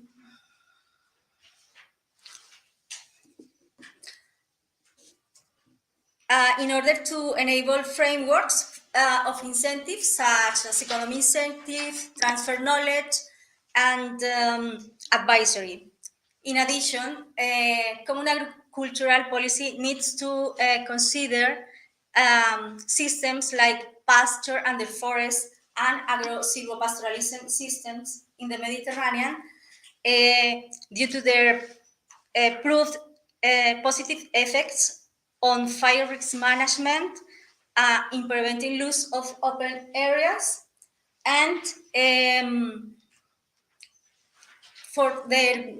order to enable frameworks of incentives such as economic incentive, transfer knowledge, and advisory. In addition, common agricultural policy needs to consider systems like pasture under forest and agro-silvopastoralism systems in the Mediterranean due to their proved positive effects on fire risk management, in preventing loss of open areas, and for their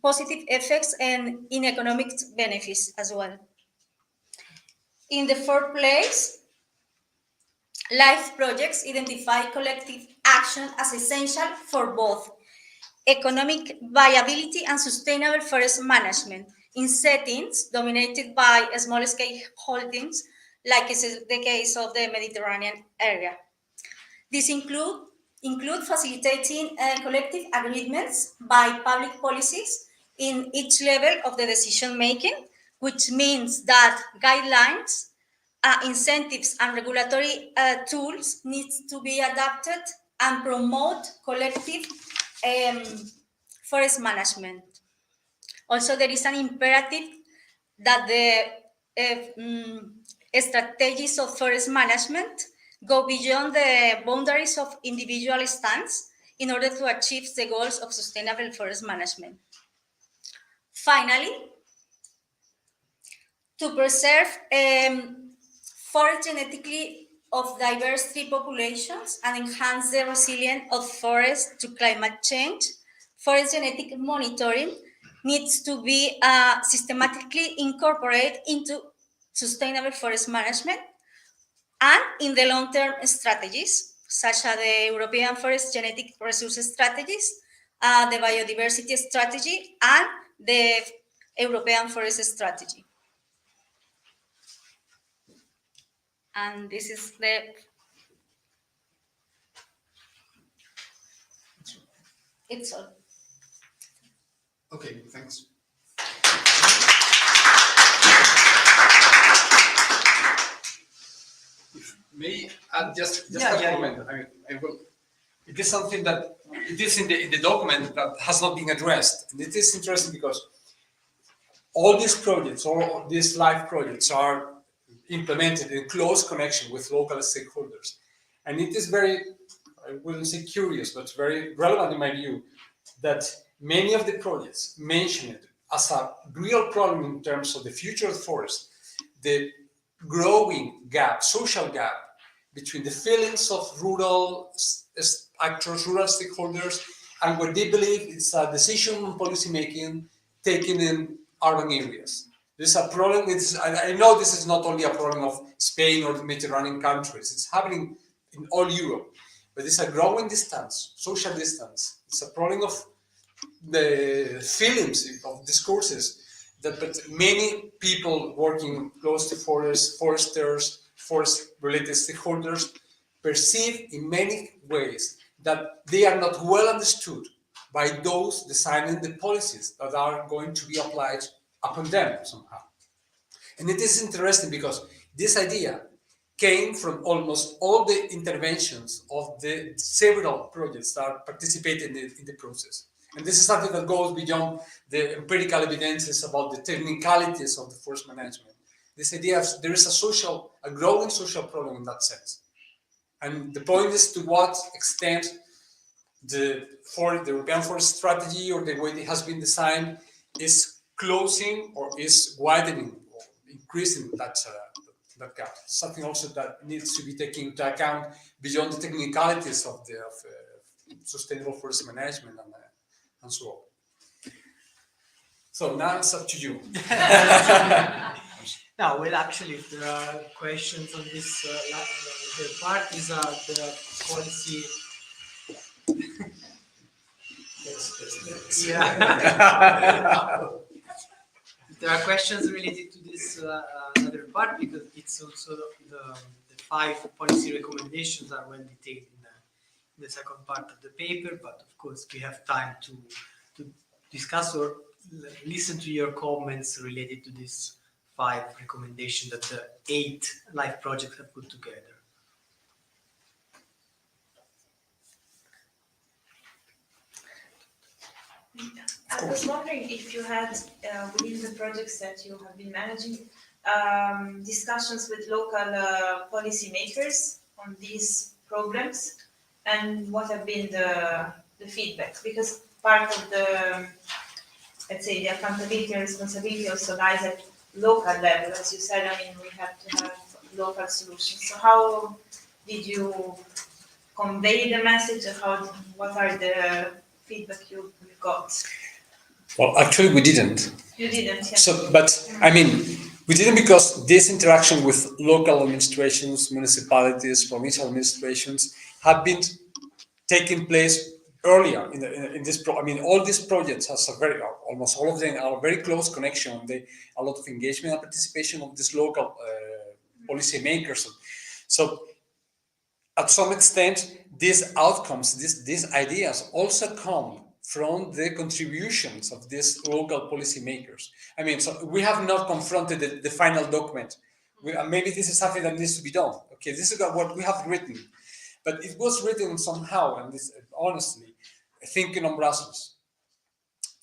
positive effects and in economic benefits as well. In the fourth place, LIFE projects identify collective action as essential for both economic viability and sustainable forest management in settings dominated by small-scale holdings, like is the case of the Mediterranean area. These include facilitating collective agreements by public policies in each level of the decision-making, which means that guidelines, incentives, and regulatory tools need to be adapted and promote collective forest management. Also, there is an imperative that the strategies of forest management go beyond the boundaries of individual stands in order to achieve the goals of sustainable forest management. Finally, to preserve forest genetically of diverse tree populations and enhance the resilience of forests to climate change, forest genetic monitoring needs to be systematically incorporated into sustainable forest management and in the long-term strategies, such as the European Forest Genetic Resources Strategies, the Biodiversity Strategy, and the European Forest Strategy. And this is the... It's all. Okay, thanks. If may add just a comment. I will. It is something that it is in the document that has not been addressed, and it is interesting because all these projects, all these live projects, are implemented in close connection with local stakeholders, and it is very, I wouldn't say curious, but very relevant in my view, that many of the projects mentioned as a real problem in terms of the future of forest, the growing gap, social gap between the feelings of rural actors, rural stakeholders, and what they believe is a decision on policy making taken in urban areas. There's a problem. I know this is not only a problem of Spain or the Mediterranean countries. It's happening in all Europe, but it's a growing distance, social distance. It's a problem of the feelings of discourses that many people working close to forests, foresters, forest-related stakeholders perceive in many ways that they are not well understood by those designing the policies that are going to be applied upon them somehow. And it is interesting because this idea came from almost all the interventions of the several projects that participated in the process. And this is something that goes beyond the empirical evidences about the technicalities of the forest management. This idea of there is a growing social problem in that sense. And the point is to what extent the European Forest Strategy or the way it has been designed is closing or is widening or increasing that gap. Something also that needs to be taken into account beyond the technicalities of sustainable forest management and so on. So now it's up to you. Now, well, actually, if there are questions on this, the part is the policy. Yeah. If there are questions related to this other part, because it's also the 5 policy recommendations are well detailed in the second part of the paper, but of course we have time to discuss or listen to your comments related to this 5 recommendations that the 8 live projects have put together. I was wondering if you had, within the projects that you have been managing, discussions with local policymakers on these problems, and what have been the feedback? Because part of the, let's say, the accountability and responsibility also lies at local level. As you said, I mean, we have to have local solutions. So how did you convey the message of what are the feedback you got? Well, actually, we didn't. You didn't, yeah. So, but I mean, we didn't because this interaction with local administrations, municipalities, provincial administrations have been taking place earlier in this. I mean, all these projects has almost all of them are very close connection. A lot of engagement and participation of these local policymakers. So, at some extent, these outcomes, these ideas also come from the contributions of these local policymakers. I mean, so we have not confronted the final document. Maybe this is something that needs to be done. Okay, this is what we have written. But it was written somehow, and this honestly, thinking on Brussels,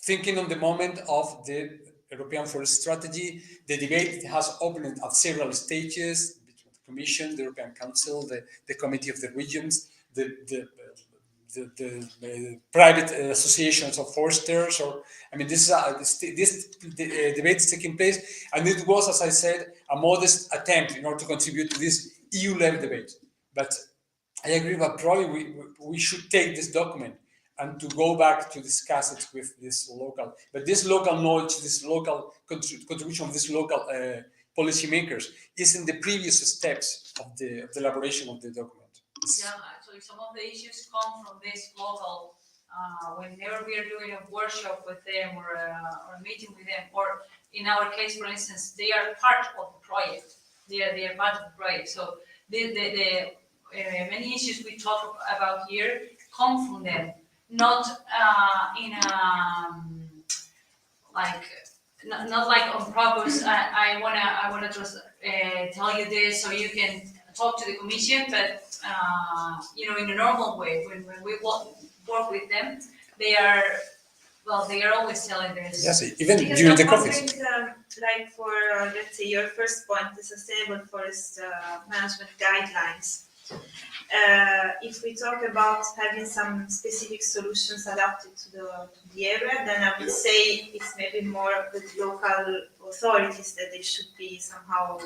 thinking on the moment of the European Forest Strategy. The debate has opened at several stages between the Commission, the European Council, the Committee of the Regions, the private associations of foresters, or I mean, this debate is taking place, and it was, as I said, a modest attempt in order to contribute to this EU-level debate. But I agree that probably we should take this document and to go back to discuss it with this local, but this local knowledge, this local contribution of these local policymakers is in the previous steps of the elaboration of the document. Yeah, actually, some of the issues come from this local. Whenever we are doing a workshop with them or a meeting with them, or in our case, for instance, they are part of the project. They are part of the project. So the many issues we talk about here come from them, not in a like not like on purpose. I wanna just tell you this so you can talk to the commission, but in a normal way when we work with them, they are always telling this. Yes, even Because during the I'm coffees. wondering, like for let's say your first point, the sustainable forest management guidelines. If we talk about having some specific solutions adapted to the area, then I would say it's maybe more with local authorities that they should be somehow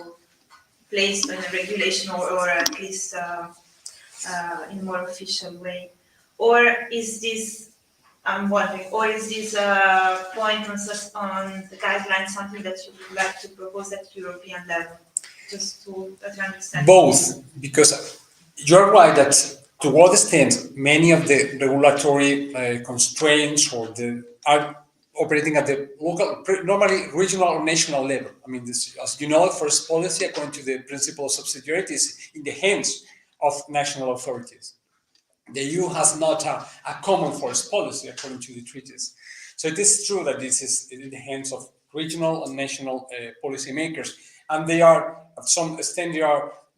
placed in a regulation or at least in a more official way. Or is this, I'm wondering, or is this point on the guidelines something that you would like to propose at European level? Just to better understand. Both, because you're right that to what extent many of the regulatory constraints are operating at the local, normally regional or national level. I mean, this, as you know, forest policy, according to the principle of subsidiarity, is in the hands of national authorities. The EU has not a common forest policy according to the treaties. So it is true that this is in the hands of regional and national policymakers, and they are, at some extent,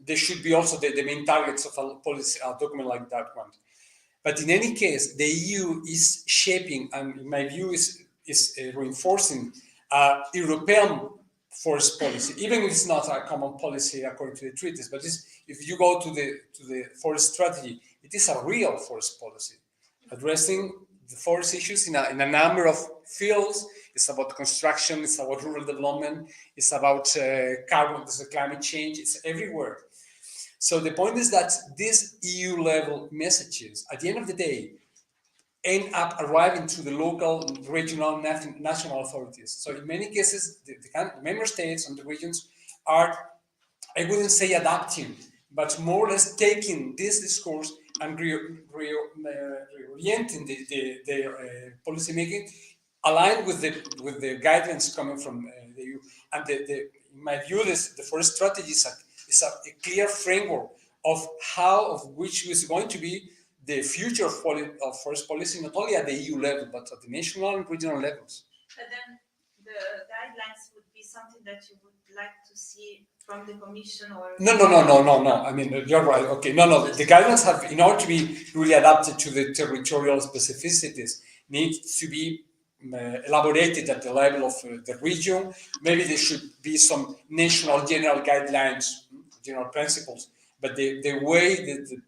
they should be also the main targets of a policy document like that one. But in any case, the EU is shaping, and in my view, is reinforcing European forest policy, even if it's not a common policy according to the treaties. But if you go to the forest strategy, it is a real forest policy addressing the forest issues in a number of fields. It's about construction, it's about rural development, it's about carbon, climate change, it's everywhere. So the point is that these EU level messages, at the end of the day, end up arriving to the local, regional, national authorities. So in many cases, the member states and the regions are, I wouldn't say adapting, but more or less taking this discourse and reorienting their policy making aligned with the guidelines coming from the EU. And in my view, the forest strategy is a clear framework of which is going to be the future of forest policy, not only at the EU level, but at the national and regional levels. But then the guidelines would be something that you would like to see from the Commission or... No. I mean, you're right. Okay, no. The guidelines have, in order to be really adapted to the territorial specificities, need to be elaborated at the level of the region. Maybe there should be some national general guidelines, general principles. But the way the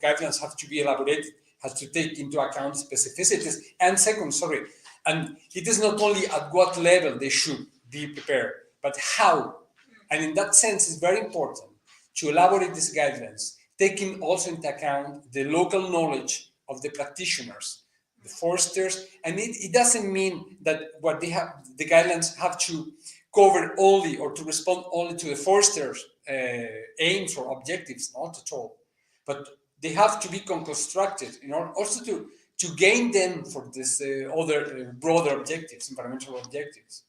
guidelines have to be elaborated has to take into account specificities. And second, and it is not only at what level they should be prepared, but how. And in that sense, it's very important to elaborate these guidelines, taking also into account the local knowledge of the practitioners, the foresters. And it doesn't mean that what they have, the guidelines have to cover only or to respond only to the foresters' aims or objectives, not at all. But they have to be constructed in order also to gain them for this other broader objectives, environmental objectives.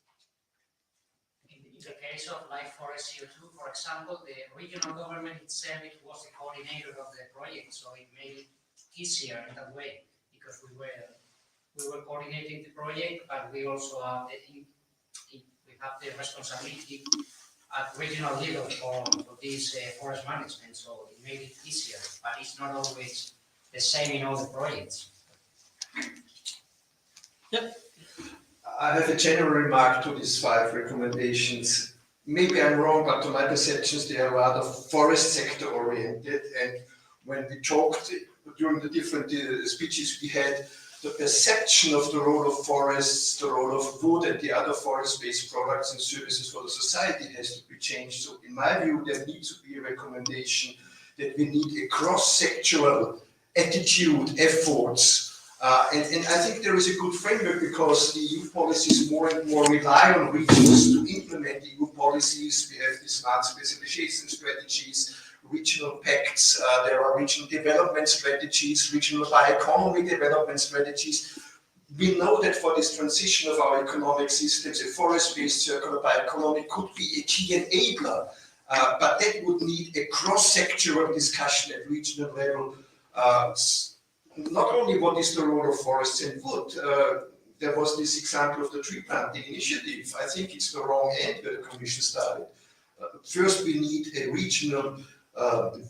In the case of like forest CO2, for example, the regional government itself was the coordinator of the project, so it made it easier in that way because we were coordinating the project, but we also have the responsibility at regional level for this forest management, so it made it easier, but it's not always the same in all the projects. I have a general remark to these 5 recommendations. Maybe I'm wrong, but to my perceptions, they are rather forest sector oriented. And when we talked during the different speeches we had, the perception of the role of forests, the role of wood and the other forest-based products and services for the society has to be changed. So in my view, there needs to be a recommendation that we need a cross-sectoral attitude, efforts. And I think there is a good framework because the EU policies more and more rely on regions to implement EU policies. We have the smart specialization strategies, regional pacts, there are regional development strategies, regional bioeconomy development strategies. We know that for this transition of our economic systems, a forest-based circular bioeconomy could be a key enabler, but that would need a cross-sectoral discussion at regional level. Not only what is the role of forests and wood, there was this example of the tree planting initiative. I think it's the wrong end where the Commission started. First, we need a regional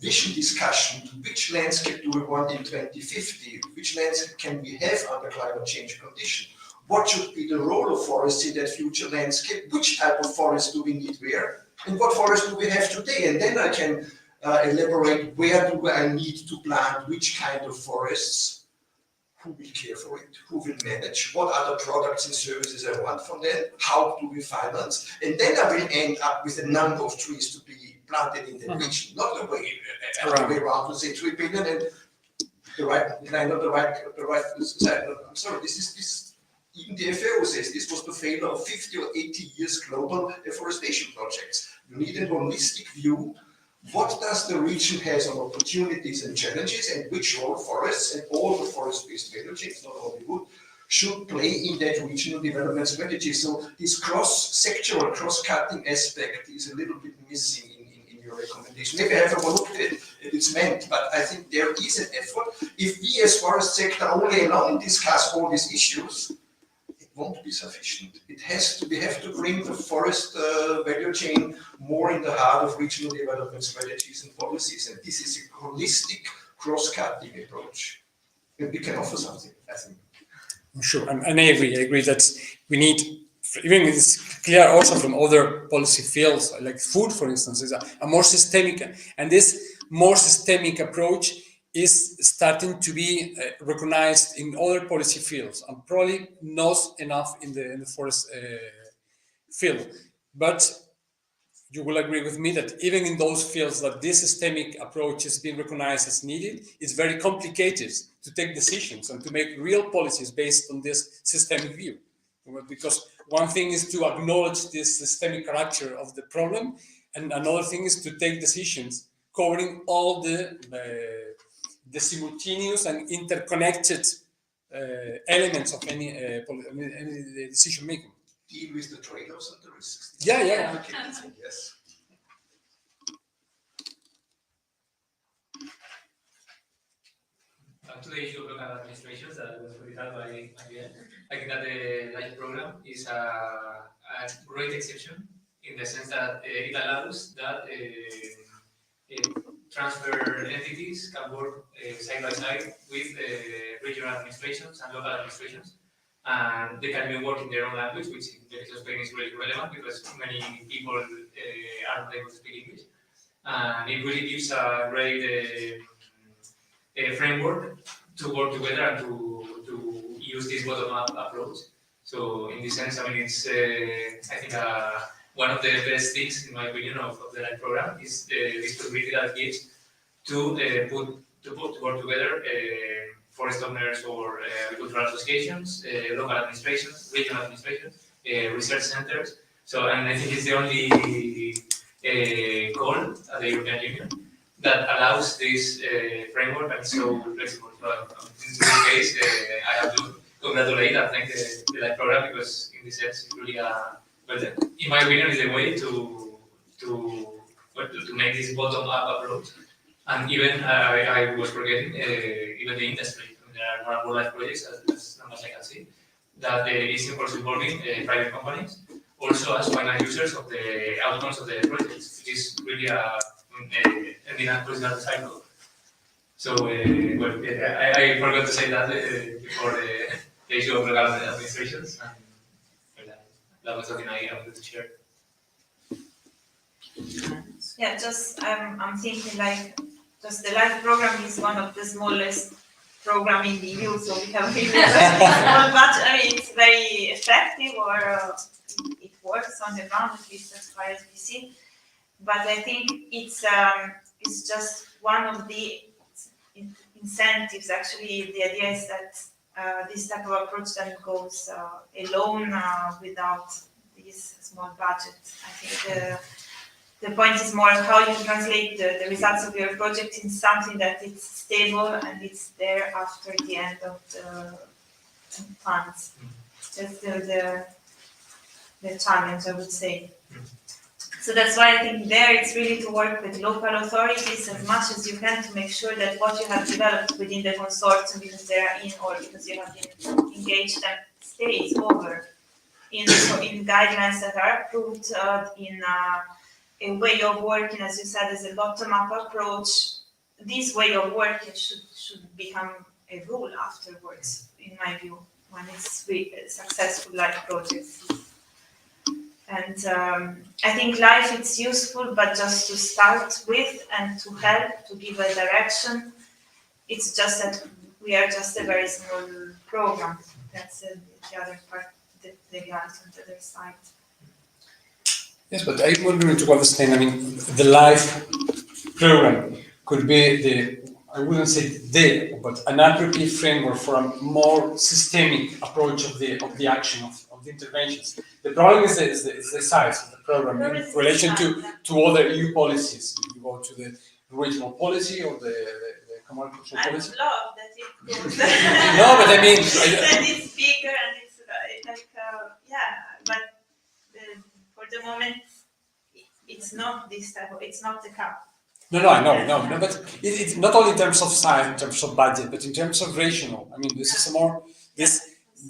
vision discussion. Which landscape do we want in 2050? Which landscape can we have under climate change conditions? What should be the role of forests in that future landscape? Which type of forest do we need where? And what forest do we have today? And then I can elaborate where do I need to plant which kind of forests, who will care for it, who will manage, what other products and services I want from them, how do we finance, and then I will end up with a number of trees to be planted in the region, not the way around to say 3 billion and the right line on the right side. I'm sorry, this even the FAO says this was the failure of 50 or 80 years global afforestation projects. You need a holistic view. What does the region has on opportunities and challenges, and which role forests and all the forest-based value chains, not only wood, should play in that regional development strategy? So this cross-sectoral, cross-cutting aspect is a little bit missing in your recommendation. Maybe I have overlooked it, it's meant, but I think there is an effort. If we as forest sector only alone discuss all these issues, it won't be sufficient. It has to, we have to bring the forest value chain more in the heart of regional development strategies and policies. And this is a holistic, cross-cutting approach. And we can offer something, I think. Sure, and I agree that we need, even it's clear also from other policy fields, like food, for instance, is a more systemic, and this more systemic approach is starting to be recognized in other policy fields, and probably not enough in the forest field. But you will agree with me that even in those fields that this systemic approach is being recognized as needed, it's very complicated to take decisions and to make real policies based on this systemic view. Because one thing is to acknowledge this systemic character of the problem, and another thing is to take decisions covering all the simultaneous and interconnected elements of any decision making. Deal with the trade-offs and the risks. Yeah. Okay, yes. To the issue of local administrations that was pointed out by Miguel, I think that the LIFE program is a great exception in the sense that it allows that transfer entities can work side by side with regional administrations and local administrations, and they can even work in their own language, which in the case of Spain is really relevant because many people are not able to speak English, and it really gives a great framework to work together and to use this bottom-up approach. So in this sense, I mean, it's I think one of the best things, in my opinion, of the LIFE program is this possibility that it gives to work together forest owners or agricultural associations, local administrations, regional administrations, research centers. So, and I think it's the only call at the European Union that allows this framework and so flexible. So, in this case, I have to congratulate and thank the LIFE program because, in this sense, it's really well, in my opinion, is a way to make this bottom-up approach. And even I was forgetting even the industry. I mean, there are more LIFE projects, as much as I can see, that is also involving private companies also as final users of the outcomes of the projects, which is really ending a crucial cycle. So, well, I forgot to say that before the issue of local administrations, and well, that was something I wanted to share. Yeah, just I'm thinking like just the LIFE program is one of the smallest program in the EU, so we have really small budget. I mean, it's very effective, or it works on the ground, at least as far as we see. But I think it's just one of the incentives. Actually, the idea is that this type of approach then goes alone without this small budget. I think the point is more how you translate the results of your project in something that it's stable and it's there after the end of the funds. Just the challenge, I would say. So that's why I think there it's really to work with local authorities as much as you can to make sure that what you have developed within the consortium, because they are in or because you have been engaged, and stays over in guidelines that are approved, in a way of working, as you said, as a bottom-up approach. This way of working should become a rule afterwards, in my view, when it's successful like projects. And I think LIFE, it's useful, but just to start with and to help, to give a direction. It's just that we are just a very small program. That's the other part, the reality on the other side. Yes, but I'm wondering to what extent, I mean, the LIFE program could be I wouldn't say but an appropriate framework for a more systemic approach of the action of the interventions. The problem is the size of the program in relation to other EU policies. You go to the regional policy or the common agricultural policy. I love that it goes. No, but I mean, that it's bigger and it's like but for the moment, it's not this type of. It's not the cap. No, I know, no, but it's not only in terms of size, in terms of budget, but in terms of rational. I mean, this is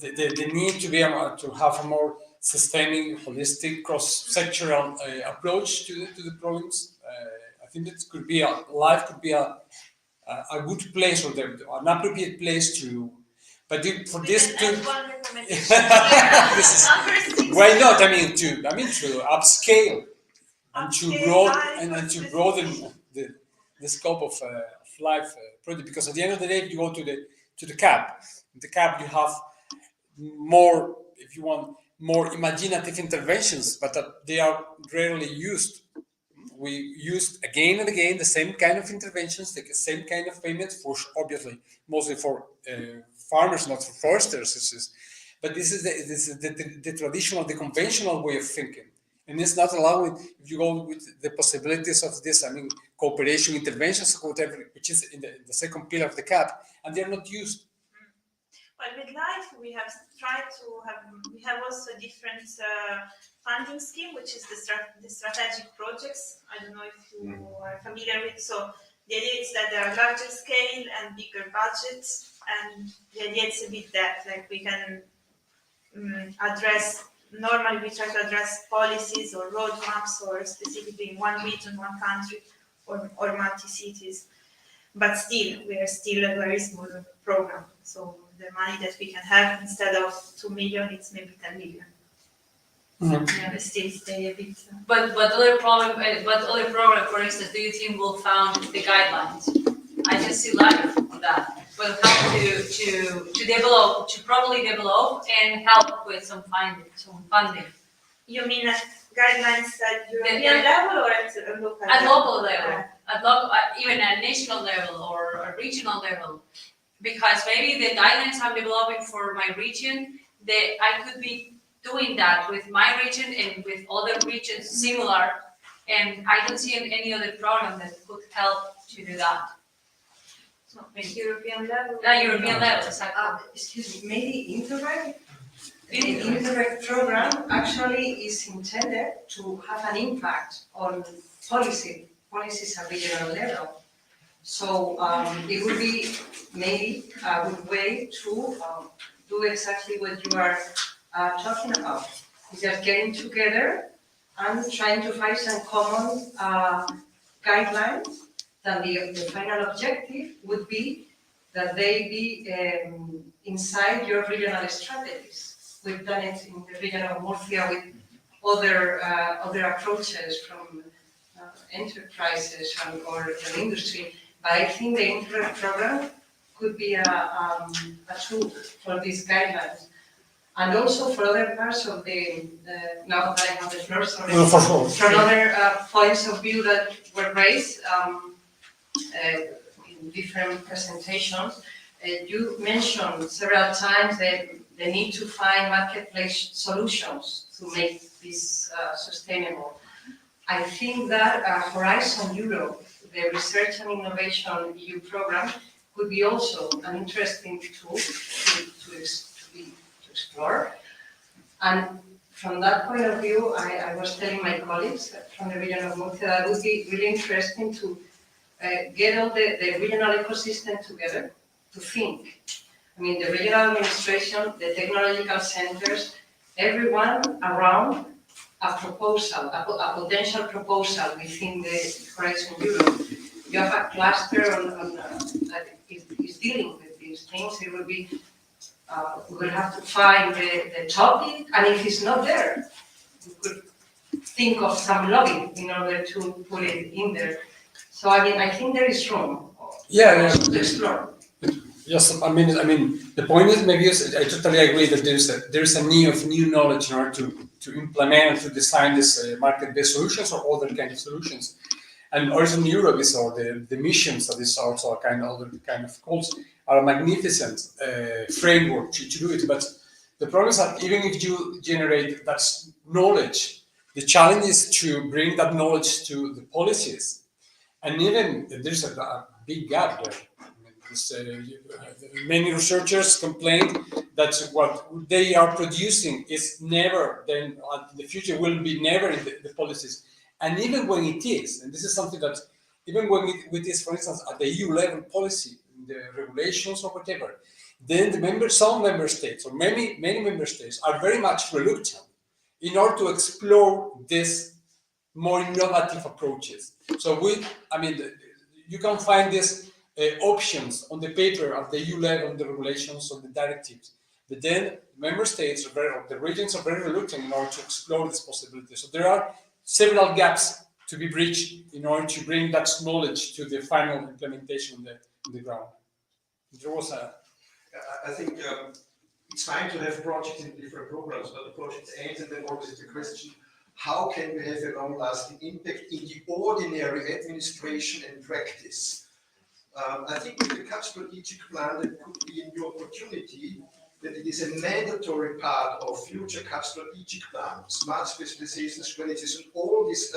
the need to be to have a more systemic, holistic, cross-sectoral approach to the problems. I think that could be LIFE could be a good place, or an appropriate place to. But for this to, why not? I mean to upscale and to broaden the scope of LIFE project, because at the end of the day, if you go to the CAP, in the CAP you have more, if you want, more imaginative interventions, but they are rarely used. We used again and again the same kind of interventions, the same kind of payments, for obviously mostly for farmers, not for foresters. But this is the traditional, the conventional way of thinking. And it's not allowing, if you go with the possibilities of this, I mean, cooperation, interventions, whatever, which is in the second pillar of the CAP, and they're not used. Well, with LIFE, we have tried to we have also a different funding scheme, which is the strategic projects. I don't know if you are familiar with. So the idea is that there are larger scale and bigger budgets, and the idea is a bit that, like, we can address. Normally, we try to address policies or roadmaps, or specifically in one region, one country, or multi-cities. But still, we are still a very small program. So the money that we can have, instead of 2 million, it's maybe 10 million. Yeah, we still stay a bit. But other program, for instance, do you think will found the guidelines? I can see LIFE on that. Will help to develop, to properly develop and help with some funding. You mean guidelines at European level or at local level? At local level, even at national level or a regional level. Because maybe the guidelines I'm developing for my region, I could be doing that with my region and with other regions similar, and I don't see any other program that could help to do that. European level? European level, exactly. Excuse me, maybe Interreg? The Interreg program actually is intended to have an impact on policies at regional level. So it would be maybe a good way to do exactly what you are talking about. It's just getting together and trying to find some common guidelines. That the final objective would be that they be inside your regional strategies. We've done it in the region of Murcia with other approaches from enterprises or the industry. But I think the Interreg program could be a tool for these guidelines. And also for other parts of the, now that I have the floor, sorry, for other points of view that were raised in different presentations, you mentioned several times the need to find marketplace solutions to make this sustainable. I think that Horizon Europe, the Research and Innovation EU program, could be also an interesting tool to explore. And from that point of view, I was telling my colleagues from the region of Murcia that it would be really interesting to get all the regional ecosystem together to think. I mean, the regional administration, the technological centers, everyone around a proposal, a potential proposal within the Horizon Europe. You have a cluster that is dealing with these things. It will be, we will have to find the topic, and if it's not there, we could think of some lobbying in order to put it in there. So I mean, I think there is room to explore. Yes, I mean, the point is maybe I totally agree that there's a need of new knowledge in order to implement and to design this market-based solutions or other kind of solutions. And also in Europe is or the missions that is also a kind of other kind of goals are a magnificent framework to do it. But the problem is that even if you generate that knowledge, the challenge is to bring that knowledge to the policies. And even there's a big gap there. Many researchers complain that what they are producing is never, then in the future will be never in the policies. And even when it is, and this is something that, even when it is, for instance, at the EU level policy, the regulations or whatever, then some member states or many member states are very much reluctant in order to explore this more innovative approaches. So you can find these options on the paper at the EU level, the regulations or the directives. But then member states or the regions are very reluctant in order to explore this possibility. So there are several gaps to be bridged in order to bring that knowledge to the final implementation on the ground. There was I think it's fine to have projects in different programs, but the project ends, and then always the question: how can we have a long-lasting impact in the ordinary administration and practice? I think with the CAP strategic plan, there could be a new opportunity that it is a mandatory part of future CAP strategic plan, smart specialization strategies, and all these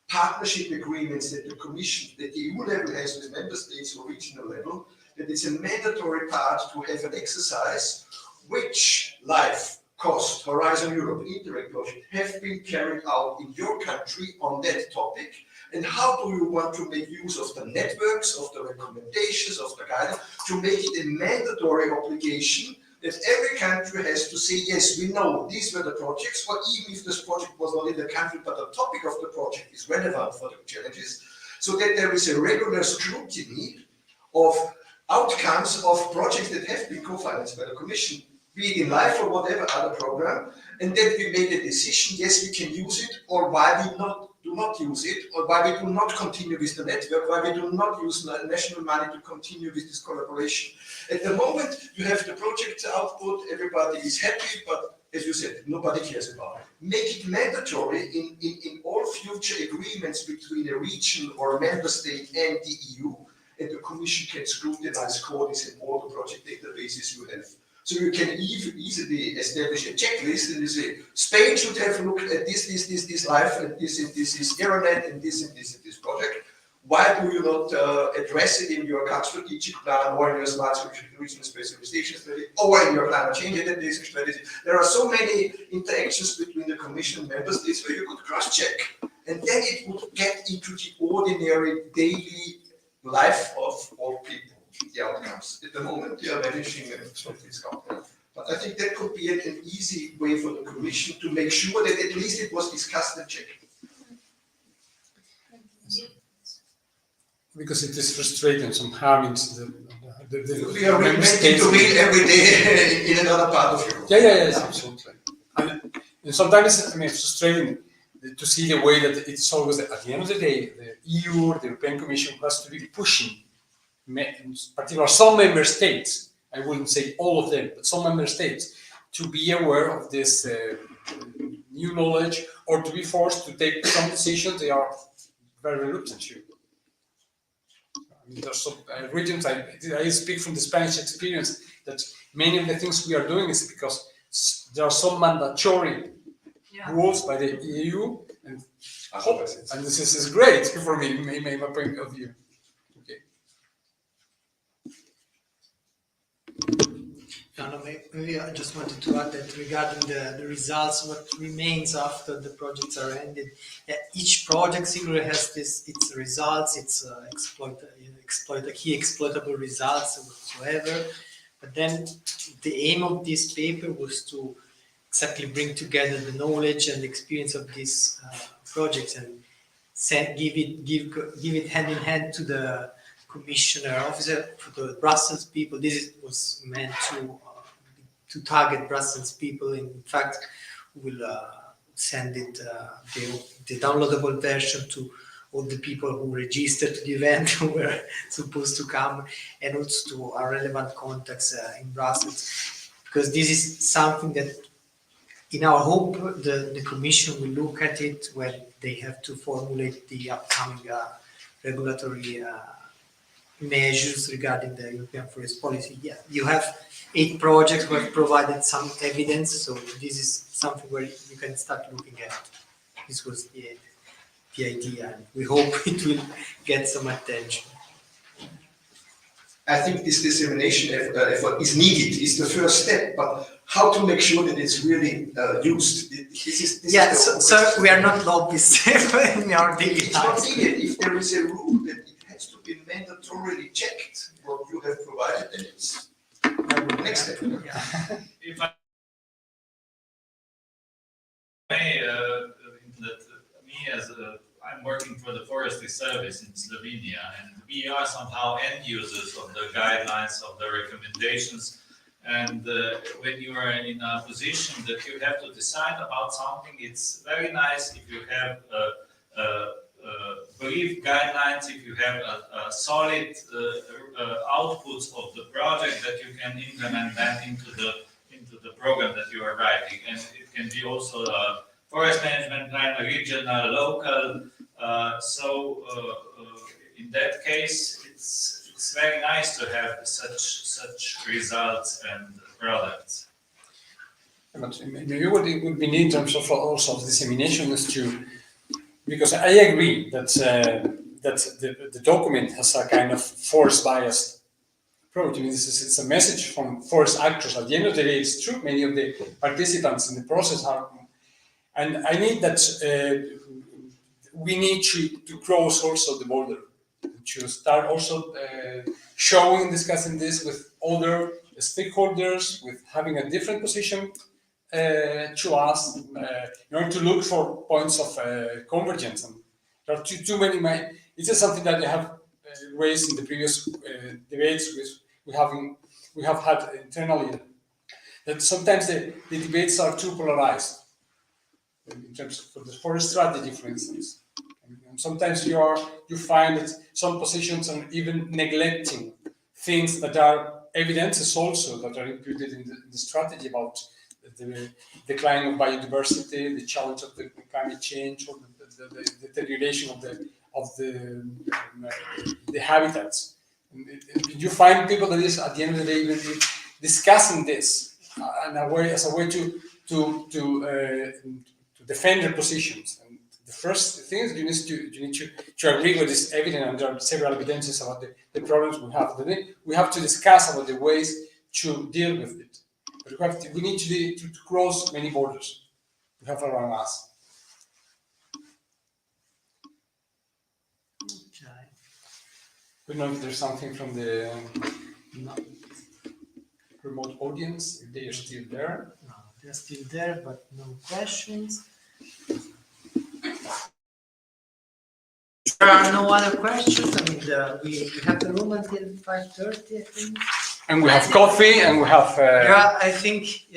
partnership agreements that the Commission, that the EU level has with member states or regional level, that it's a mandatory part to have an exercise which life, cost, Horizon Europe, Interreg project have been carried out in your country on that topic, and how do you want to make use of the networks, of the recommendations, of the guidance, to make it a mandatory obligation that every country has to say, yes, we know these were the projects, or even if this project was not in the country, but the topic of the project is relevant for the challenges, so that there is a regular scrutiny of outcomes of projects that have been co-financed by the Commission, be it in LIFE or whatever other program, and then we made a decision, yes, we can use it, or why we do not use it, or why we do not continue with the network, why we do not use national money to continue with this collaboration. At the moment, you have the project output, everybody is happy, but as you said, nobody cares about it. Make it mandatory in all future agreements between a region or a member state and the EU, and the Commission can scrutinize codices and all the project databases you have. So you can easily establish a checklist and you say, Spain should have looked at this life, and this is Aeronet, and this project. Why do you not address it in your CAP strategic plan, or in your smart regional specialization strategy, or in your climate change adaptation strategy? There are so many interactions between the Commission and member states where you could cross-check, and then it would get into the ordinary daily life of all people. The outcomes. At the moment, they are vanishing and it's not discounted. But I think that could be an easy way for the Commission to make sure that at least it was discussed and checked. Because it is frustrating, some harming to the We are member making states. the wheel every day in another part of Europe. Yeah, yes, absolutely. And sometimes, I mean, it's frustrating to see the way that it's always, at the end of the day, the EU, the European Commission has to be pushing, in particular, some member states, I wouldn't say all of them, but some member states, to be aware of this new knowledge or to be forced to take some decisions they are very reluctant to. I mean, there's some regions, I speak from the Spanish experience, that many of the things we are doing is because there are some mandatory rules by the EU, and this is great for me, my point of view. Okay. Maybe I just wanted to add that regarding the results, what remains after the projects are ended. Each project singularly has its results, its key exploitable results whatsoever. But then the aim of this paper was to exactly bring together the knowledge and experience of these projects and give it hand in hand to the commissioner officer, for the Brussels people. This was meant to target Brussels people. In fact, we'll send it the downloadable version to all the people who registered to the event who were supposed to come, and also to our relevant contacts in Brussels, because this is something that, in our hope, the Commission will look at it when they have to formulate the upcoming regulatory measures regarding the European forest policy. Yeah, you have 8 projects who have provided some evidence, so this is something where you can start looking at. This was the idea, and we hope it will get some attention. I think this dissemination effort is needed, is the first step, but how to make sure that it's really used? So we are not lobbyists in our daily It's not lives. needed. If there is a rule that it has to be mandatorily checked, what you have provided, then it's next step. If I may, I'm working for the Forestry Service in Slovenia, and we are somehow end users of the guidelines, of the recommendations. And when you are in a position that you have to decide about something, it's very nice if you have brief guidelines, if you have a solid outputs of the project that you can implement that into the program that you are writing. And it can be also a forest management plan, a regional, local. In that case, it's very nice to have such results and products. But maybe what it would be neat in terms of also dissemination is to, because I agree that the document has a kind of forest biased approach. I mean, it's a message from forest actors. At the end of the day, it's true. Many of the participants in the process are, and I need that we need to cross also the border, to start also showing, discussing this with other stakeholders, with having a different position to us, in order to look for points of convergence. And there are too many. This is something that I have raised in the previous debates we have had internally. That sometimes the debates are too polarized. In terms of the forest strategy, for instance. And sometimes you find that some positions are even neglecting things that are evidences also that are included in the strategy about the decline of biodiversity, the challenge of the climate change, or the deterioration of the habitats. And you find people that is at the end of the day even discussing this as a way to defend their positions. And the first thing is you need to agree with this evidence, and there are several evidences about the problems we have. We have to discuss about the ways to deal with it. But we need to cross many borders we have around us. I don't know if there's something from the remote. remote audience, if they are still there. No, they're still there, but no questions. There are no other questions. I mean, we have the room until 5:30, I think. And we have coffee, and we have. Yeah, I think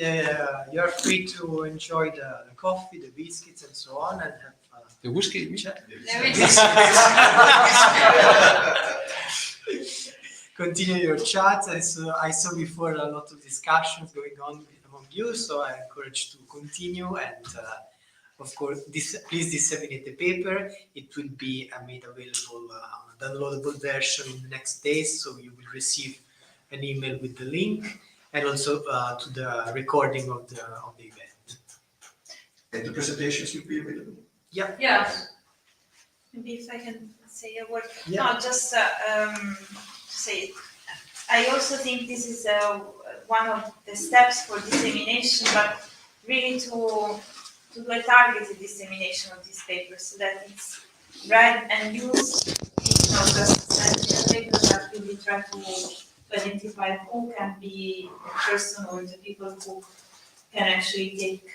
you're free to enjoy the coffee, the biscuits, and so on, and have the whiskey. continue your chats. I saw before a lot of discussions going on among you, so I encourage to continue. And of course, please disseminate the paper. It will be made available on a downloadable version in the next days, so you will receive an email with the link and also to the recording of the event. And the presentations will be available. Yeah. Yeah. Maybe if I can say a word. Yeah. No, just to say it. I also think this is one of the steps for dissemination, but really to do a targeted dissemination of these papers so that it's read and used. It's not just essential papers that really try to identify who can be the person or the people who can actually take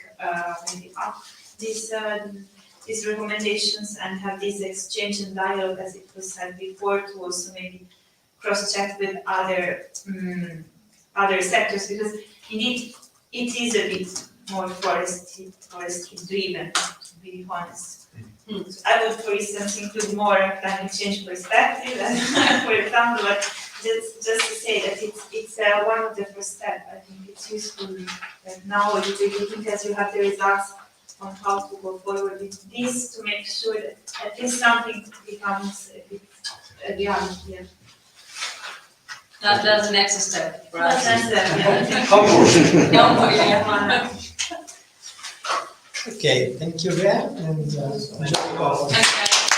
maybe up these recommendations and have this exchange and dialogue, as it was said before, to also maybe cross-check with other sectors, because indeed it is a bit more forestry driven, to be honest. So I would, for instance, include more climate change perspective, and for example, but just to say that it's one of the first steps. I think it's useful that now you think as you have the results on how to go forward with this, to make sure that at least something becomes a bit a reality. Yeah. That's the next step, right? That's yeah. Homework, yeah. Okay, thank you, Ria, and enjoy the coffee. Okay.